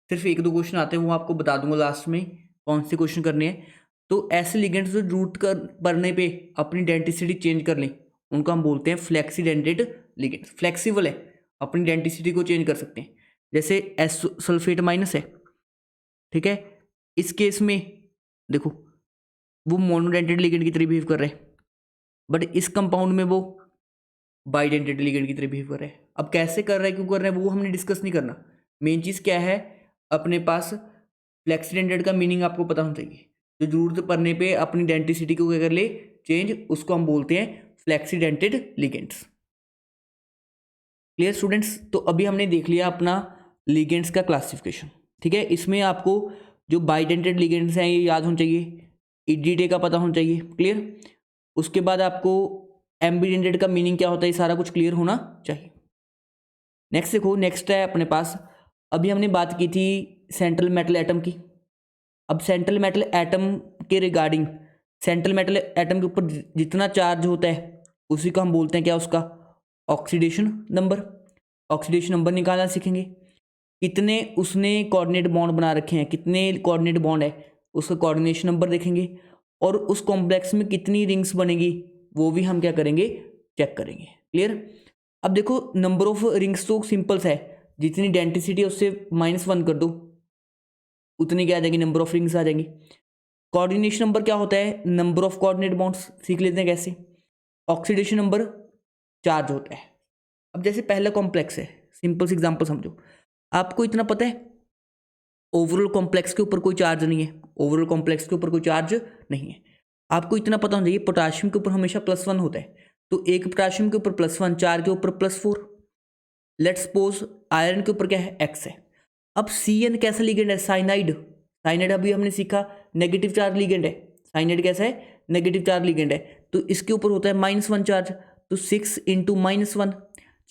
सिर्फ 1-2 क्वेश्चन आते हैं, वो आपको बता दूंगा लास्ट में कौन से क्वेश्चन करने हैं। तो ऐसे लिगेंड्स जो जरूरत कर पड़ने पे अपनी डेंटिसिटी चेंज कर लें उनको हम बोलते हैं फ्लेक्सीडेंटेड लिगेंड्स। फ्लेक्सिबल है, अपनी डेंटिसिटी को चेंज कर सकते हैं। जैसे एस सल्फेट माइनस है, ठीक है, इस केस में देखो वो मोनोडेंटेड लिगेंड की तरह बिहेव कर रहे हैं, बट इस कंपाउंड में वो बाइडेंटेड लिगेंड की तरह बिहेव कर रहे हैं। अब कैसे कर रहे हैं, क्यों कर रहे हैं, वो हमने डिस्कस नहीं करना। मेन चीज़ क्या है अपने पास, फ्लेक्सीडेंटेड का मीनिंग आपको पता होना चाहिए। जो जरूरत पड़ने पे अपनी डेंटिसिटी को क्या कर ले चेंज, उसको हम बोलते हैं फ्लेक्सीडेंटेड लिगेंड्स। Clear students? तो अभी हमने देख लिया अपना लिगेंड्स का क्लासिफिकेशन, ठीक है। इसमें आपको जो बाइडेंटेड लिगेंड्स हैं ये याद होना चाहिए, ईडीटे का पता होना चाहिए। क्लियर? उसके बाद आपको एम्बीडेंटेड का मीनिंग क्या होता है ये सारा कुछ क्लियर होना चाहिए। नेक्स्ट देखो, नेक्स्ट है अपने पास, अभी हमने बात की थी सेंट्रल मेटल एटम की। अब सेंट्रल मेटल एटम के रिगार्डिंग, सेंट्रल मेटल एटम के ऊपर जितना चार्ज होता है उसी को हम बोलते हैं क्या, उसका ऑक्सीडेशन नंबर। ऑक्सीडेशन नंबर निकालना सीखेंगे। कितने उसने कोऑर्डिनेट बॉन्ड बना रखे हैं, कितने कोऑर्डिनेट बॉन्ड है उसका कोऑर्डिनेशन नंबर देखेंगे, और उस कॉम्प्लेक्स में कितनी रिंग्स बनेगी वो भी हम क्या करेंगे, चेक करेंगे। क्लियर? अब देखो नंबर ऑफ रिंग्स तो सिंपल्स है, जितनी डेंसिटी है उससे -1 कर दो, उतनी क्या आ जाएगी, नंबर ऑफ रिंग्स आ जाएंगी। कोऑर्डिनेशन नंबर क्या होता है, नंबर ऑफ कोऑर्डिनेट बॉन्ड्स सीख लेते हैं कैसे। ऑक्सीडेशन नंबर चार्ज होता है। अब जैसे पहला कॉम्प्लेक्स है, सिंपल सी एग्जांपल समझो, आपको इतना पता है ओवरऑल कॉम्प्लेक्स के ऊपर कोई चार्ज नहीं है, ओवरऑल कॉम्प्लेक्स के ऊपर कोई चार्ज नहीं है, आपको इतना पता होना चाहिए पोटाशियम के ऊपर हमेशा +1 होता है, तो एक पोटाशियम के ऊपर +1, 4 के ऊपर +4। लेट्स सपोज आयरन के ऊपर क्या है, X है। अब CN कैसा लिगेंड है, साइनाइड। साइनाइड अभी हमने सीखा नेगेटिव चार्ज लिगेंड है। साइनाइड कैसा है, नेगेटिव चार्ज लिगेंड है, तो इसके ऊपर होता है -1 चार्ज, तो 6 × -1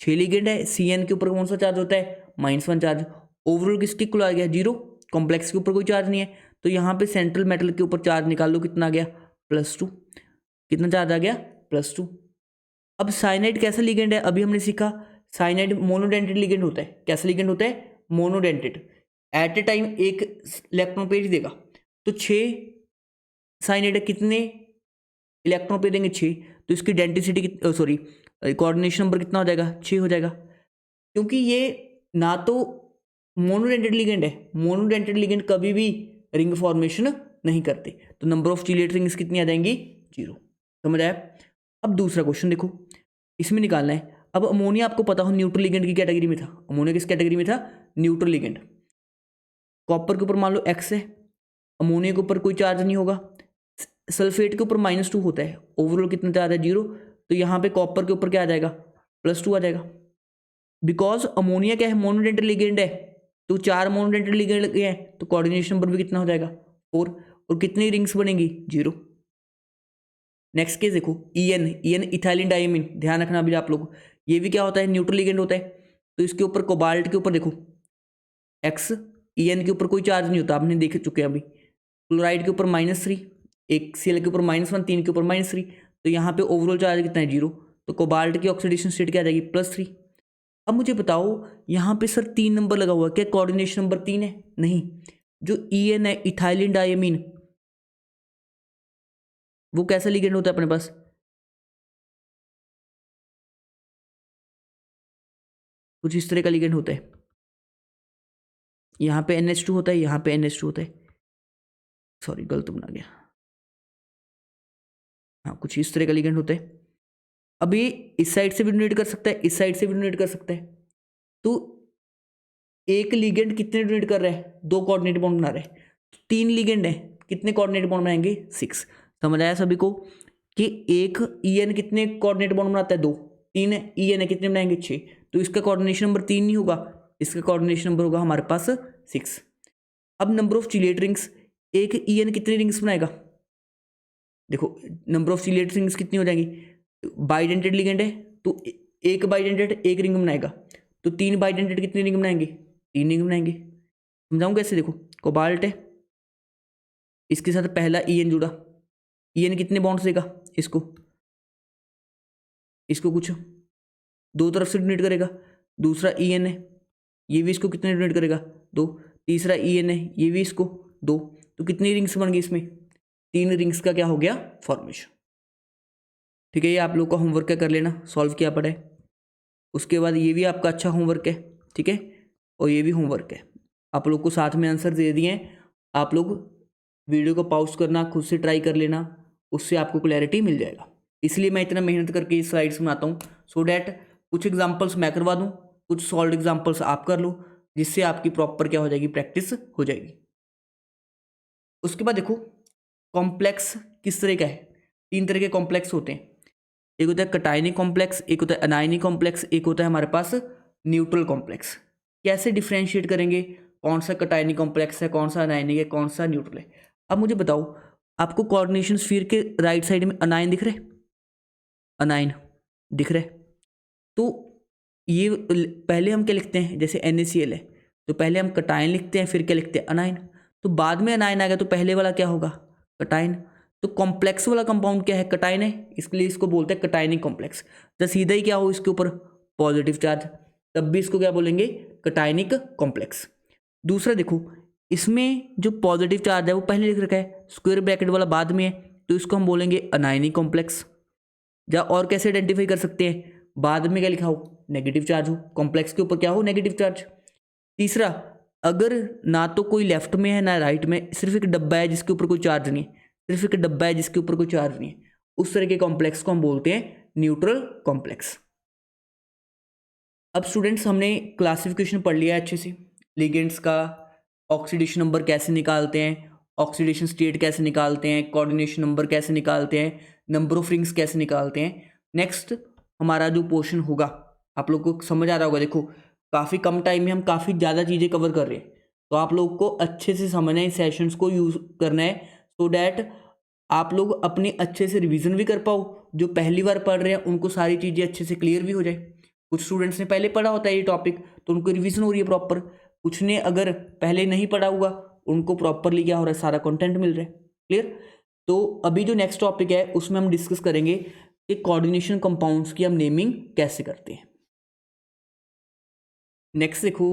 6 लिगेंड है। CN के ऊपर कौन सा चार्ज होता है, -1 चार्ज। ओवरऑल किसकी इक्वल आ गया, 0। कॉम्प्लेक्स के ऊपर कोई चार्ज नहीं है, तो यहाँ पे सेंट्रल मेटल के ऊपर चार्ज निकाल लो, कितना आ गया, +2। कितना चार्ज आ गया, +2। अब साइनाइड कैसा लिगेंड है, अभी हमने सीखा साइनाइड मोनोडेंटेड लिगेंड होता है। कैसा लिगेंड होता है, मोनोडेंटेड। एट ए टाइम एक इलेक्ट्रॉन पेज देगा, तो 6 साइनाइड है, कितने इलेक्ट्रॉन पे देंगे, 6। तो इसकी डेंसिटी सॉरी कोऑर्डिनेशन नंबर कितना हो जाएगा, 6 हो जाएगा। क्योंकि ये ना तो मोनोडेंटेड लिगेंड है, मोनोडेंटेड लिगेंड कभी भी रिंग फॉर्मेशन नहीं करते, तो नंबर ऑफ चिलेट रिंग्स कितनी आ जाएंगी, 0। समझ आया। अब दूसरा क्वेश्चन देखो, इसमें निकालना है। अब अमोनिया आपको पता हो न्यूट्रल लिगेंड की कैटेगरी में था। अमोनिया किस कैटेगरी में था, न्यूट्रल लिगेंड। कॉपर के ऊपर मान लो X है, अमोनिया के ऊपर कोई चार्ज नहीं होगा। सल्फेट के ऊपर -2 होता है, ओवरऑल कितना चार्ज है, 0। तो यहाँ पे कॉपर के ऊपर क्या आ जाएगा, +2 आ जाएगा। बिकॉज अमोनिया क्या है, मोनोडेंटेड लिगेंड है, तो 4 मोनोडेंटेड लिगेंड है, तो कोऑर्डिनेशन नंबर भी कितना हो जाएगा, 4। और कितनी रिंग्स बनेंगी, 0। नेक्स्ट केस देखो, EN इथाइलिन डायमीन, ध्यान रखना अभी आप लोग, ये भी क्या होता है, न्यूट्रल लिगेंड होता है। तो इसके ऊपर कोबाल्ट के ऊपर देखो X, EN के ऊपर कोई चार्ज नहीं होता, आपने देख चुके हैं अभी। क्लोराइड के ऊपर -3, एक Cl के ऊपर -1, 3 के ऊपर -3, तो यहाँ पे ओवरऑल चार्ज कितना है, 0। तो कोबाल्ट की ऑक्सीडेशन स्टेट क्या आ जाएगी, +3। अब मुझे बताओ यहाँ पे सर 3 नंबर लगा हुआ है, क्या कोऑर्डिनेशन नंबर 3 है, नहीं। जो EN है, इथाइलिन डायमीन, वो कैसा लिगेंड होता है अपने पास, कुछ इस तरह का लिगेंड होता है। यहाँ पे NH2 होता है, यहाँ पे NH2 होता है, सॉरी गलत बना गया, हाँ कुछ इस तरह का लिगेंड होता है। अभी इस साइड से भी डोनेट कर सकता है, इस साइड से भी डोनेट कर सकता है। तो एक लिगेंड कितने डोनेट कर रहा है, 2 कोऑर्डिनेट बॉन्ड बना रहा है, तो 3 लिगेंड है, कितने कोऑर्डिनेट बॉन्ड बनाएंगे, 6। समझ आया सभी को कि एक EN कितने कोऑर्डिनेट बॉन्ड बनाता है, 2। 3 है, EN है, कितने बनाएंगे, 6। तो इसका कोऑर्डिनेशन नंबर 3 नहीं होगा, इसका कोऑर्डिनेशन नंबर होगा हमारे पास 6। अब नंबर ऑफ चिलेट रिंग्स, एक EN कितनी रिंग्स बनाएगा, देखो नंबर ऑफ चिलेट रिंग्स कितनी हो जाएंगी, बाइडेंटेड लिगेंड है, तो एक बाइडेंटेड एक रिंग बनाएगा, तो 3 बाइडेंटेड कितनी रिंग बनाएंगे, 3 रिंग बनाएंगे। समझाऊँ कैसे, देखो कोबाल्ट है, इसके साथ पहला EN जुड़ा, EN कितने बॉन्ड्स देगा, इसको इसको कुछ 2 तरफ से डोनेट करेगा। दूसरा EN है, ये भी इसको कितने डोनेट करेगा, 2। तीसरा EN है, ये भी इसको 2। तो कितनी रिंग्स बन गई इसमें, 3 रिंग्स का क्या हो गया, फॉर्मेशन। ठीक है, ये आप लोग का होमवर्क है, कर लेना, सॉल्व किया पड़ा है। उसके बाद ये भी आपका अच्छा होमवर्क है, ठीक है, और ये भी होमवर्क है। आप लोग को साथ में आंसर दे दिए हैं, आप लोग वीडियो को पॉज करना, खुद से ट्राई कर लेना, उससे आपको क्लैरिटी मिल जाएगा। इसलिए मैं इतना मेहनत करके इस स्लाइड्स बनाता हूँ, सो डैट कुछ एग्जाम्पल्स मैं करवा दूँ, कुछ सॉल्व एग्जाम्पल्स आप कर लो, जिससे आपकी प्रॉपर क्या हो जाएगी, प्रैक्टिस हो जाएगी। उसके बाद देखो कॉम्प्लेक्स किस तरह का है, 3 तरह के कॉम्प्लेक्स होते हैं। एक होता है कटायनिक कॉम्प्लेक्स, एक होता है अनायनिक कॉम्प्लेक्स, एक होता है हमारे पास न्यूट्रल कॉम्प्लेक्स। कैसे डिफ्रेंशिएट करेंगे, कौन सा कटायनिक कॉम्प्लेक्स है, कौन सा अनायनिक है, कौन सा न्यूट्रल है। अब मुझे बताओ, आपको कोऑर्डिनेशन स्फीयर के राइट साइड में अनायन दिख रहे, अनायन दिख रहे, तो ये पहले हम क्या लिखते हैं, जैसे NaCl है, तो पहले हम कटायन लिखते हैं, फिर क्या लिखते हैं, अनायन। तो बाद में अनायन आ गया, तो पहले वाला क्या होगा, कटायन। तो कॉम्प्लेक्स वाला कंपाउंड क्या है, कटायन है, इसलिए इसको बोलते हैं कटायनिक कॉम्प्लेक्स। जब सीधा ही क्या हो इसके ऊपर पॉजिटिव चार्ज, तब भी इसको क्या बोलेंगे, कटायनिक कॉम्प्लेक्स। दूसरा देखो, इसमें जो पॉजिटिव चार्ज है वो पहले लिख रखा है, स्क्वायर ब्रैकेट वाला बाद में है, तो इसको हम बोलेंगे अनायनिक कॉम्प्लेक्स। या और कैसे आइडेंटिफाई कर सकते हैं, बाद में क्या लिखा हो, नेगेटिव चार्ज हो, कॉम्प्लेक्स के ऊपर क्या हो, नेगेटिव चार्ज। तीसरा, अगर ना तो कोई लेफ्ट में है ना राइट में, सिर्फ एक डब्बा है जिसके ऊपर कोई चार्ज नहीं है, सिर्फ एक डब्बा है जिसके ऊपर कोई चार्ज नहीं है, उस तरह के कॉम्प्लेक्स को हम बोलते हैं न्यूट्रल कॉम्प्लेक्स। अब स्टूडेंट्स हमने क्लासिफिकेशन पढ़ लिया है अच्छे से, लिगेंड्स का, ऑक्सीडेशन नंबर कैसे निकालते हैं, ऑक्सीडेशन स्टेट कैसे निकालते हैं, कोऑर्डिनेशन नंबर कैसे निकालते हैं, नंबर ऑफ रिंग्स कैसे निकालते हैं। नेक्स्ट हमारा जो पोर्शन होगा, आप लोग को समझ आ रहा होगा, देखो काफ़ी कम टाइम में हम काफ़ी ज़्यादा चीज़ें कवर कर रहे हैं, तो आप लोग को अच्छे से समझना है, इन सेशंस को यूज़ करना है, सो डैट आप लोग अपनी अच्छे से रिवीजन भी कर पाओ, जो पहली बार पढ़ रहे हैं उनको सारी चीज़ें अच्छे से क्लियर भी हो जाए। कुछ स्टूडेंट्स ने पहले पढ़ा होता है ये टॉपिक, तो उनको रिवीजन हो रही है प्रॉपर, कुछ ने अगर पहले नहीं पढ़ा हुआ उनको प्रॉपरली क्या हो रहा है, सारा कंटेंट मिल रहा है। क्लियर। तो अभी जो नेक्स्ट टॉपिक है उसमें हम डिस्कस करेंगे कि कोऑर्डिनेशन कंपाउंड्स की हम नेमिंग कैसे करते हैं। नेक्स्ट देखो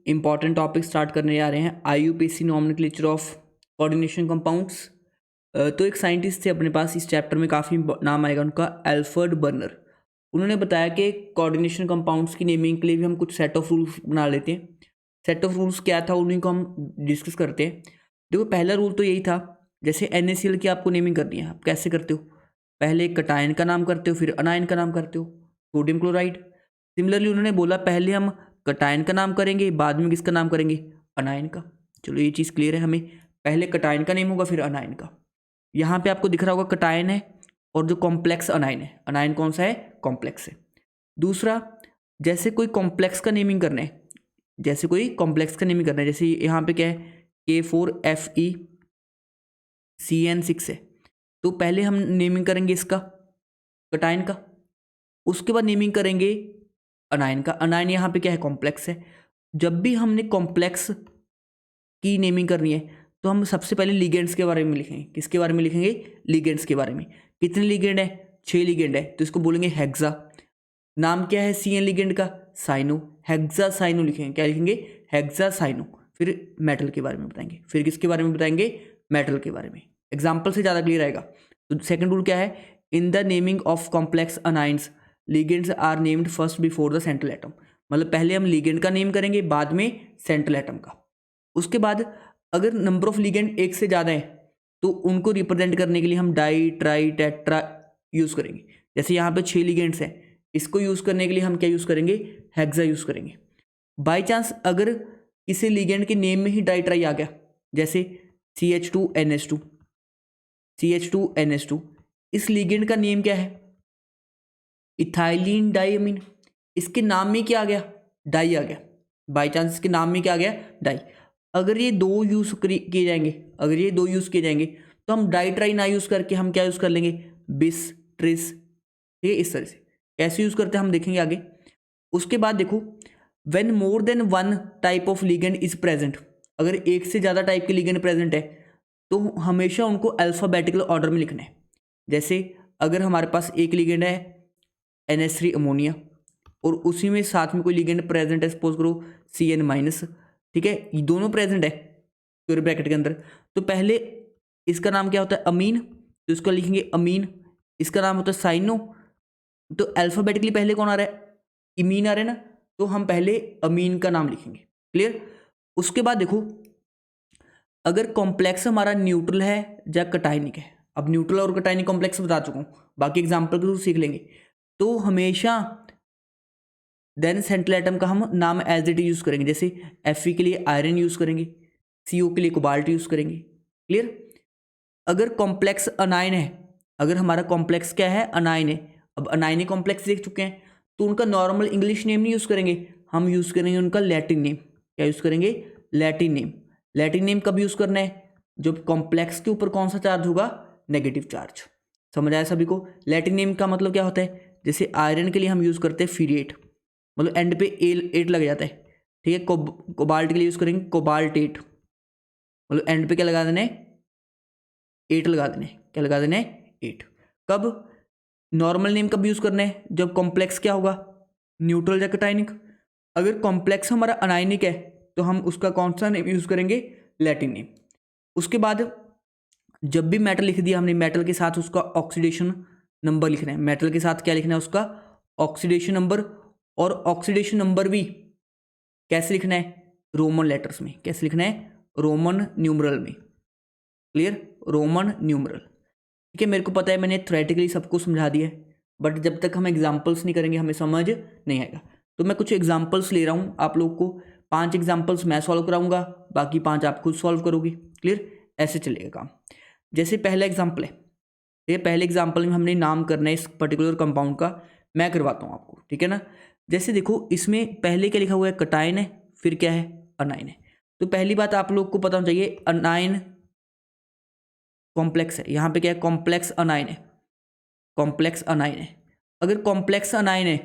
इंपॉर्टेंट टॉपिक स्टार्ट करने जा रहे हैं, IUPAC nomenclature of coordination compounds. तो एक साइंटिस्ट थे अपने पास, इस चैप्टर में काफ़ी नाम आएगा उनका, एल्फ्रेड बर्नर। उन्होंने बताया कि कोऑर्डिनेशन कंपाउंड्स की नेमिंग के लिए भी हम कुछ सेट ऑफ रूल्स बना लेते हैं। सेट ऑफ रूल्स क्या था, उन्हीं को हम डिस्कस करते हैं। देखो पहला रूल तो यही था, जैसे NaCl की आपको नेमिंग करनी है, आप कैसे करते हो, पहले कटायन का नाम करते हो, फिर अनायन का नाम करते हो, सोडियम क्लोराइड। सिमिलरली उन्होंने बोला पहले हम कटायन का नाम करेंगे, बाद में किसका नाम करेंगे, अनायन का। चलो ये चीज़ क्लियर है हमें, पहले कटायन का नेम होगा फिर अनायन का। यहाँ पे आपको दिख रहा होगा कटायन है और जो कॉम्प्लेक्स अनायन है, अनायन कौन सा है, कॉम्प्लेक्स है। दूसरा, जैसे कोई कॉम्प्लेक्स का नेमिंग करना है, जैसे कोई कॉम्प्लेक्स का नेमिंग करना है, जैसे यहाँ पे क्या है, K4FeCN6 है, तो पहले हम नेमिंग करेंगे इसका कटायन का, उसके बाद नेमिंग करेंगे अनायन का। अनायन यहाँ पे क्या है, कॉम्प्लेक्स है। जब भी हमने कॉम्प्लेक्स की नेमिंग करनी है तो हम सबसे पहले लिगेंड्स के बारे में लिखेंगे। किसके बारे में लिखेंगे, लिगेंड्स के बारे में। कितने लिगेंड है, 6 लिगेंड है, तो इसको बोलेंगे हेक्सा। नाम क्या है CN लिगेंड का, साइनो, हेक्सा साइनो लिखेंगे। क्या लिखेंगे, हेक्सा साइनो। फिर मेटल के बारे में बताएंगे, फिर किसके बारे में बताएंगे, मेटल के बारे में। एग्जाम्पल से ज़्यादा क्लियर आएगा। तो सेकंड रूल क्या है, in the naming of complex anions ligands are named first before the central atom. मतलब पहले हम लिगेंड का नेम करेंगे, बाद में सेंट्रल एटम का। उसके बाद अगर नंबर ऑफ लिगेंड एक से ज़्यादा है तो उनको रिप्रेजेंट करने के लिए हम डाई, ट्राई, टेट्रा यूज़ करेंगे। जैसे यहाँ पे 6 लिगेंड्स हैं, इसको यूज़ करने के लिए हम क्या यूज़ करेंगे, हेक्सा यूज़ करेंगे। बाई चांस अगर किसी लिगेंड के नेम में ही डाई ट्राई आ गया, जैसे CH2NH2, CH2NH2, इस लिगेंड का नेम क्या है, इथाइलिन डाइअमीन। इसके नाम में क्या आ गया, डाई आ गया। बाई चांस इसके नाम में क्या आ गया, डाई। अगर ये दो यूज़ किए जाएंगे, अगर ये दो यूज़ किए जाएंगे तो हम डाई ट्राई ना यूज़ करके हम क्या यूज़ कर लेंगे, बिस, ट्रिस। ठीक है, इस तरह से कैसे यूज़ करते हैं हम देखेंगे आगे। उसके बाद देखो, when more than one type of ligand is present, अगर एक से ज़्यादा टाइप के लिगेंड प्रेजेंट है तो हमेशा उनको अल्फ़ाबेटिकल ऑर्डर में लिखना है। जैसे अगर हमारे पास एक लिगेंड है NH3 अमोनिया और उसी में साथ में कोई लिगेंड प्रेजेंट है, सपोज करो CN-, ठीक है, ये दोनों प्रेजेंट है स्क्वायर ब्रैकेट के अंदर, तो पहले इसका नाम क्या होता है, अमीन, तो इसको लिखेंगे अमीन। इसका नाम होता है साइनो, तो अल्फाबेटिकली पहले कौन आ रहा है, इमीन आ रहा है ना, तो हम पहले अमीन का नाम लिखेंगे। क्लियर। उसके बाद देखो, अगर कॉम्प्लेक्स हमारा न्यूट्रल है या कटायनिक है, अब न्यूट्रल और कटायनिक कॉम्प्लेक्स बता चुका हूँ, बाकी एग्जाम्पल तो सीख लेंगे, तो हमेशा देन सेंट्रल एटम का हम नाम एज इट यूज़ करेंगे। जैसे Fe के लिए आयरन यूज़ करेंगे, CO के लिए कोबाल्ट यूज़ करेंगे। क्लियर। अगर कॉम्प्लेक्स अनायन है, अगर हमारा कॉम्प्लेक्स क्या है, अनायन है, अब अनायनिक कॉम्प्लेक्स देख चुके हैं, तो उनका नॉर्मल इंग्लिश नेम नहीं यूज़ करेंगे, हम यूज़ करेंगे उनका लैटिन नेम। क्या यूज़ करेंगे, लैटिन नेम। लैटिन नेम कब यूज़ करना है, जब कॉम्प्लेक्स के ऊपर कौन सा चार्ज होगा, नेगेटिव चार्ज। समझ आया सभी को। लैटिन नेम का मतलब क्या होता है, जैसे आयरन के लिए हम यूज़ करते हैं Fe8, मतलब एंड पे A8 लग जाता है। ठीक है, कोबाल्ट के लिए यूज़ करेंगे कोबाल्ट8, मतलब एंड पे क्या लगा देना है, 8 लगा देने। क्या लगा देना है, 8। कब, नॉर्मल नेम कब यूज़ करना है, जब कॉम्प्लेक्स क्या होगा, न्यूट्रल या कटायनिक। अगर कॉम्प्लेक्स हमारा अनायनिक है तो हम उसका कौन सा नेम यूज़ करेंगे, लैटिन नेम। उसके बाद जब भी मेटल लिख दिया हमने, मेटल के साथ उसका ऑक्सीडेशन नंबर लिखना है। मेटल के साथ क्या लिखना है, उसका ऑक्सीडेशन नंबर, और ऑक्सीडेशन नंबर भी कैसे लिखना है, रोमन लेटर्स में। कैसे लिखना है, रोमन न्यूमरल में। Clear, Roman numeral. ठीक है, मेरे को पता है मैंने थ्योरेटिकली सबको समझा दिया है, बट जब तक हम एग्जाम्पल्स नहीं करेंगे हमें समझ नहीं आएगा। तो मैं कुछ एग्जाम्पल्स ले रहा हूँ आप लोग को, 5 एग्जाम्पल्स मैं सॉल्व कराऊंगा, बाकी 5 आप खुद सॉल्व करोगे। क्लियर। ऐसे चलेगा काम। जैसे पहला एग्जाम्पल है, ये पहले एग्जाम्पल में हमने नाम करना है इस पर्टिकुलर कंपाउंड का, मैं करवाता हूँ आपको, ठीक है ना। जैसे देखो इसमें पहले क्या लिखा हुआ है, कटायन है, फिर क्या है, अनायन है। तो पहली बात आप लोग को पता होना चाहिए, अनायन कॉम्प्लेक्स है, यहाँ पे क्या है, कॉम्प्लेक्स अनायन है, कॉम्प्लेक्स अनायन है। अगर कॉम्प्लेक्स अनायन है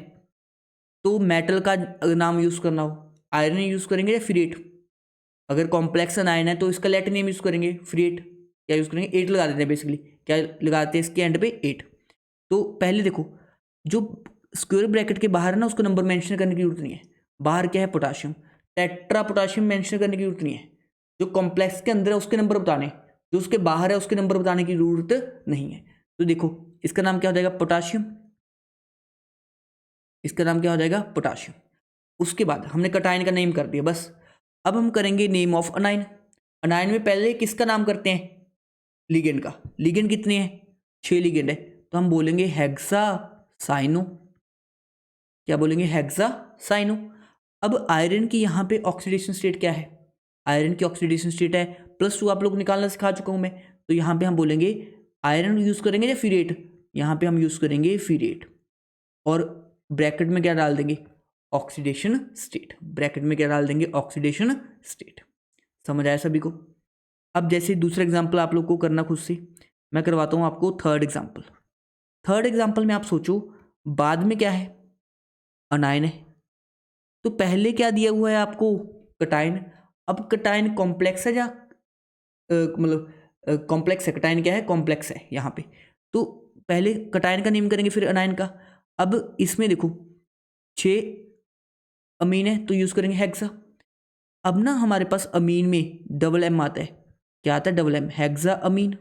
तो मेटल का नाम यूज़ करना हो, आयरन यूज़ करेंगे या फ्रीएट। अगर कॉम्प्लेक्स अनायन है तो इसका लैटिन नेम यूज़ करेंगे फ्रीएट। क्या यूज़ करेंगे, 8 लगा देते हैं बेसिकली, क्या लगाते हैं इसके एंड पे, 8। तो पहले देखो जो स्क्वायर ब्रैकेट के बाहर है ना उसको नंबर मेंशन करने की जरूरत नहीं है। बाहर क्या है, पोटाशियम, टेट्रा पोटाशियम मेंशन करने की जरूरत नहीं है। जो कॉम्प्लेक्स के अंदर है उसके नंबर बताने, जो उसके बाहर है उसके नंबर बताने की जरूरत नहीं है। तो देखो इसका नाम क्या हो जाएगा, पोटाशियम, इसका नाम क्या हो जाएगा, पोटाशियम। उसके बाद हमने कटायन का नेम कर दिया बस। अब हम करेंगे नेम ऑफ अनायन। अनायन में पहले किसका नाम करते हैं, लिगेंड का। लिगेंड कितने हैं, 6 लिगेंड है, तो हम बोलेंगे हेक्सा साइनो। क्या बोलेंगे, हेक्सा साइनो। अब आयरन की यहाँ पे ऑक्सीडेशन स्टेट क्या है, आयरन की ऑक्सीडेशन स्टेट है +2, आप लोग निकालना सिखा चुका हूँ मैं। तो यहाँ पे हम बोलेंगे आयरन यूज़ करेंगे या फिरेट, यहाँ पे हम यूज़ करेंगे फिरेट। और ब्रैकेट में क्या डाल देंगे, ऑक्सीडेशन स्टेट, ब्रैकेट में क्या डाल देंगे, ऑक्सीडेशन स्टेट। समझ आया सभी को। अब जैसे दूसरा एग्जाम्पल आप लोग को करना खुद से, मैं करवाता हूँ आपको थर्ड एग्जाम्पल। थर्ड एग्जाम्पल में आप सोचो बाद में क्या है, अनायन है, तो पहले क्या दिया हुआ है आपको, कटायन। अब कटायन कॉम्प्लेक्स है या मतलब कॉम्प्लेक्स है, कटायन क्या है, कॉम्प्लेक्स है यहाँ पे। तो पहले कटायन का नेम करेंगे फिर अनायन का। अब इसमें देखो 6 अमीन है तो यूज़ करेंगे हेक्सा। अब ना हमारे पास अमीन में डबल एम आता है, क्या आता है, डबल एम, हेक्सा अमीन।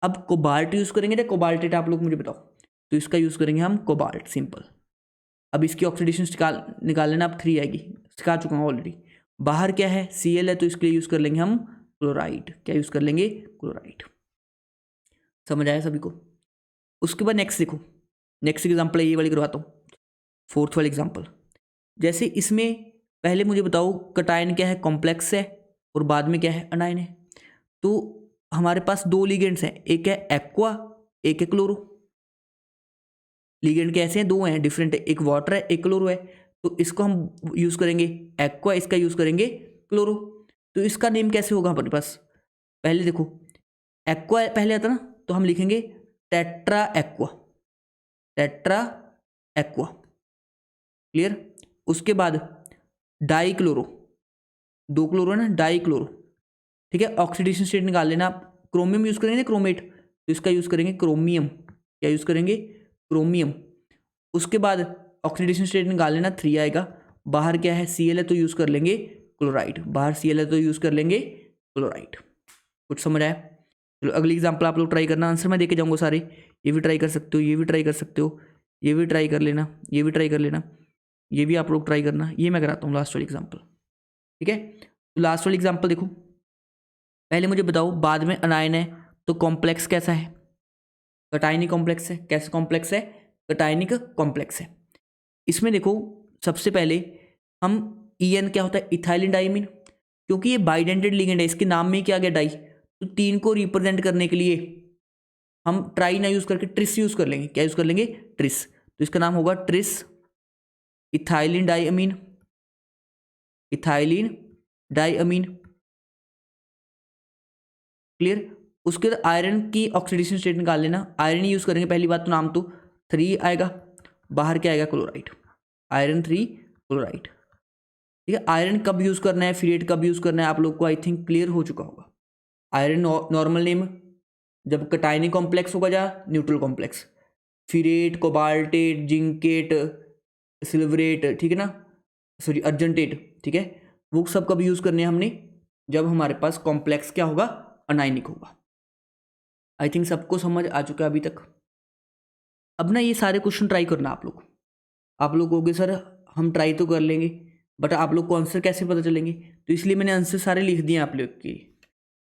अब कोबाल्ट यूज़ करेंगे या कोबाल्टेट, आप लोग मुझे बताओ। तो इसका यूज़ करेंगे हम कोबाल्ट, सिंपल। अब इसकी ऑक्सीडेशन निकाल लेना, अब 3 आएगी, सिखा चुका हूँ ऑलरेडी। बाहर क्या है, Cl है, तो इसके लिए यूज़ कर लेंगे हम क्लोराइड। क्या यूज़ कर लेंगे, क्लोराइड। समझ आया सभी को। उसके बाद नेक्स्ट देखो, नेक्स्ट एग्जाम्पल ये वाली करवाता हूँ, फोर्थ वाली एग्जाम्पल। जैसे इसमें पहले मुझे बताओ कटायन क्या है, कॉम्प्लेक्स है, और बाद में क्या है, अनायन है। तो हमारे पास 2 लिगेंड्स हैं, एक है एक्वा, एक है क्लोरो। लिगेंड कैसे हैं, 2 हैं, डिफरेंट है, एक वाटर है, एक क्लोरो है। तो इसको हम यूज़ करेंगे एक्वा, इसका यूज़ करेंगे क्लोरो। तो इसका नेम कैसे होगा हमारे पास, पहले देखो एक्वा पहले आता ना, तो हम लिखेंगे tetra aqua, tetra aqua, clear. उसके बाद डाई क्लोरो, 2 क्लोरो है ना, डाई क्लोरो, ठीक है। ऑक्सीडेशन स्टेट निकाल लेना आप, क्रोमियम यूज़ करेंगे क्रोमेट, तो इसका यूज़ करेंगे क्रोमियम। क्या यूज़ करेंगे, क्रोमियम। उसके बाद ऑक्सीडेशन स्टेट निकाल लेना, 3 आएगा। बाहर क्या है, Cl है, तो यूज़ कर लेंगे क्लोराइड, बाहर Cl है तो यूज़ कर लेंगे क्लोराइड। कुछ समझ आया। चलो अगली एग्जाम्पल आप लोग ट्राई करना, आंसर मैं देके जाऊँगा सारे, ये भी ट्राई कर सकते हो, ये भी ट्राई कर सकते हो, ये भी ट्राई कर लेना, ये भी ट्राई कर लेना, ये भी आप लोग ट्राई करना। ये मैं कराता हूँ लास्ट वाली एग्जाम्पल, ठीक है। तो लास्ट वाली एग्जाम्पल देखो, पहले मुझे बताओ बाद में अनायन है तो कॉम्प्लेक्स कैसा है, कटायनिक कॉम्प्लेक्स है। कैसे कॉम्प्लेक्स है, कटायनिक कॉम्प्लेक्स है। इसमें देखो सबसे पहले हम EN क्या होता है, इथाइलिन डाइमीन, क्योंकि ये बाइडेंटेड लिगेंड है, इसके नाम में ही क्या गया, डाई। तो 3 को रिप्रेजेंट करने के लिए हम ट्राई ना यूज करके ट्रिस यूज कर लेंगे। क्या यूज कर लेंगे, ट्रिस। तो इसका नाम होगा tris ethylene diamine, ethylene diamine, clear. उसके बाद आयरन की ऑक्सीडेशन स्टेट निकाल लेना, आयरन यूज करेंगे पहली बात, तो नाम तो 3 आएगा, बाहर क्या आएगा, क्लोराइड, आयरन 3 क्लोराइड, ठीक है। आयरन कब यूज करना है, फिरेट कब यूज करना है, आप लोग को आई थिंक क्लियर हो चुका होगा। आयरन नॉर्मल नेम जब कटायनिक कॉम्प्लेक्स होगा या न्यूट्रल कॉम्प्लेक्स, फिरेट, कोबाल्टेट, जिंकेट, सिल्वरेट, ठीक है ना, सॉरी अर्जेंटेट, ठीक है। वो सब कब यूज करने हैं हमने, जब हमारे पास कॉम्प्लेक्स क्या होगा, अनायनिक होगा। आई थिंक सबको समझ आ चुका है अभी तक। अब ना ये सारे क्वेश्चन ट्राई करना आप लोग कहोगे सर हम ट्राई तो कर लेंगे बट आप लोग को आंसर कैसे पता चलेंगे, तो इसलिए मैंने आंसर सारे लिख दिए आप लोग के,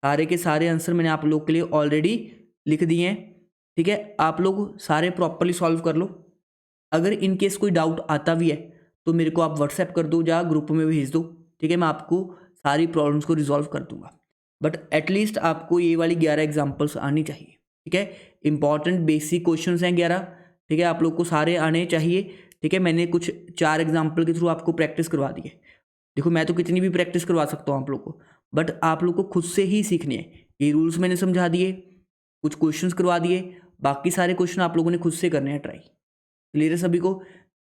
सारे के सारे आंसर मैंने आप लोग के लिए ऑलरेडी लिख दिए हैं, ठीक है। आप लोग सारे प्रॉपरली सॉल्व कर लो। अगर इन केस कोई डाउट आता भी है तो मेरे को आप व्हाट्सएप कर दो या ग्रुप में भेज दो, ठीक है। मैं आपको सारी प्रॉब्लम्स को रिजॉल्व कर दूंगा। बट एटलीस्ट आपको ये वाली 11 एग्जाम्पल्स आनी चाहिए, ठीक है। इंपॉर्टेंट बेसिक क्वेश्चंस हैं 11, ठीक है, आप लोग को सारे आने चाहिए, ठीक है। मैंने कुछ 4 एग्जाम्पल के थ्रू आपको प्रैक्टिस करवा दी है। देखो मैं तो कितनी भी प्रैक्टिस करवा सकता हूँ आप लोग को, बट आप लोग को खुद से ही सीखनी है। ये रूल्स मैंने समझा दिए, कुछ क्वेश्चंस करवा दिए, बाकी सारे क्वेश्चन आप लोगों ने खुद से करने हैं ट्राई। क्लियर है सभी को?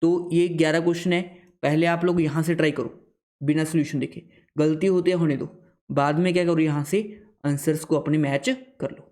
तो ये 11 क्वेश्चन है, पहले आप लोग यहाँ से ट्राई करो बिना सोल्यूशन देखे, गलती होती है होने दो, बाद में क्या करो, यहाँ से आंसर्स को अपने मैच कर लो।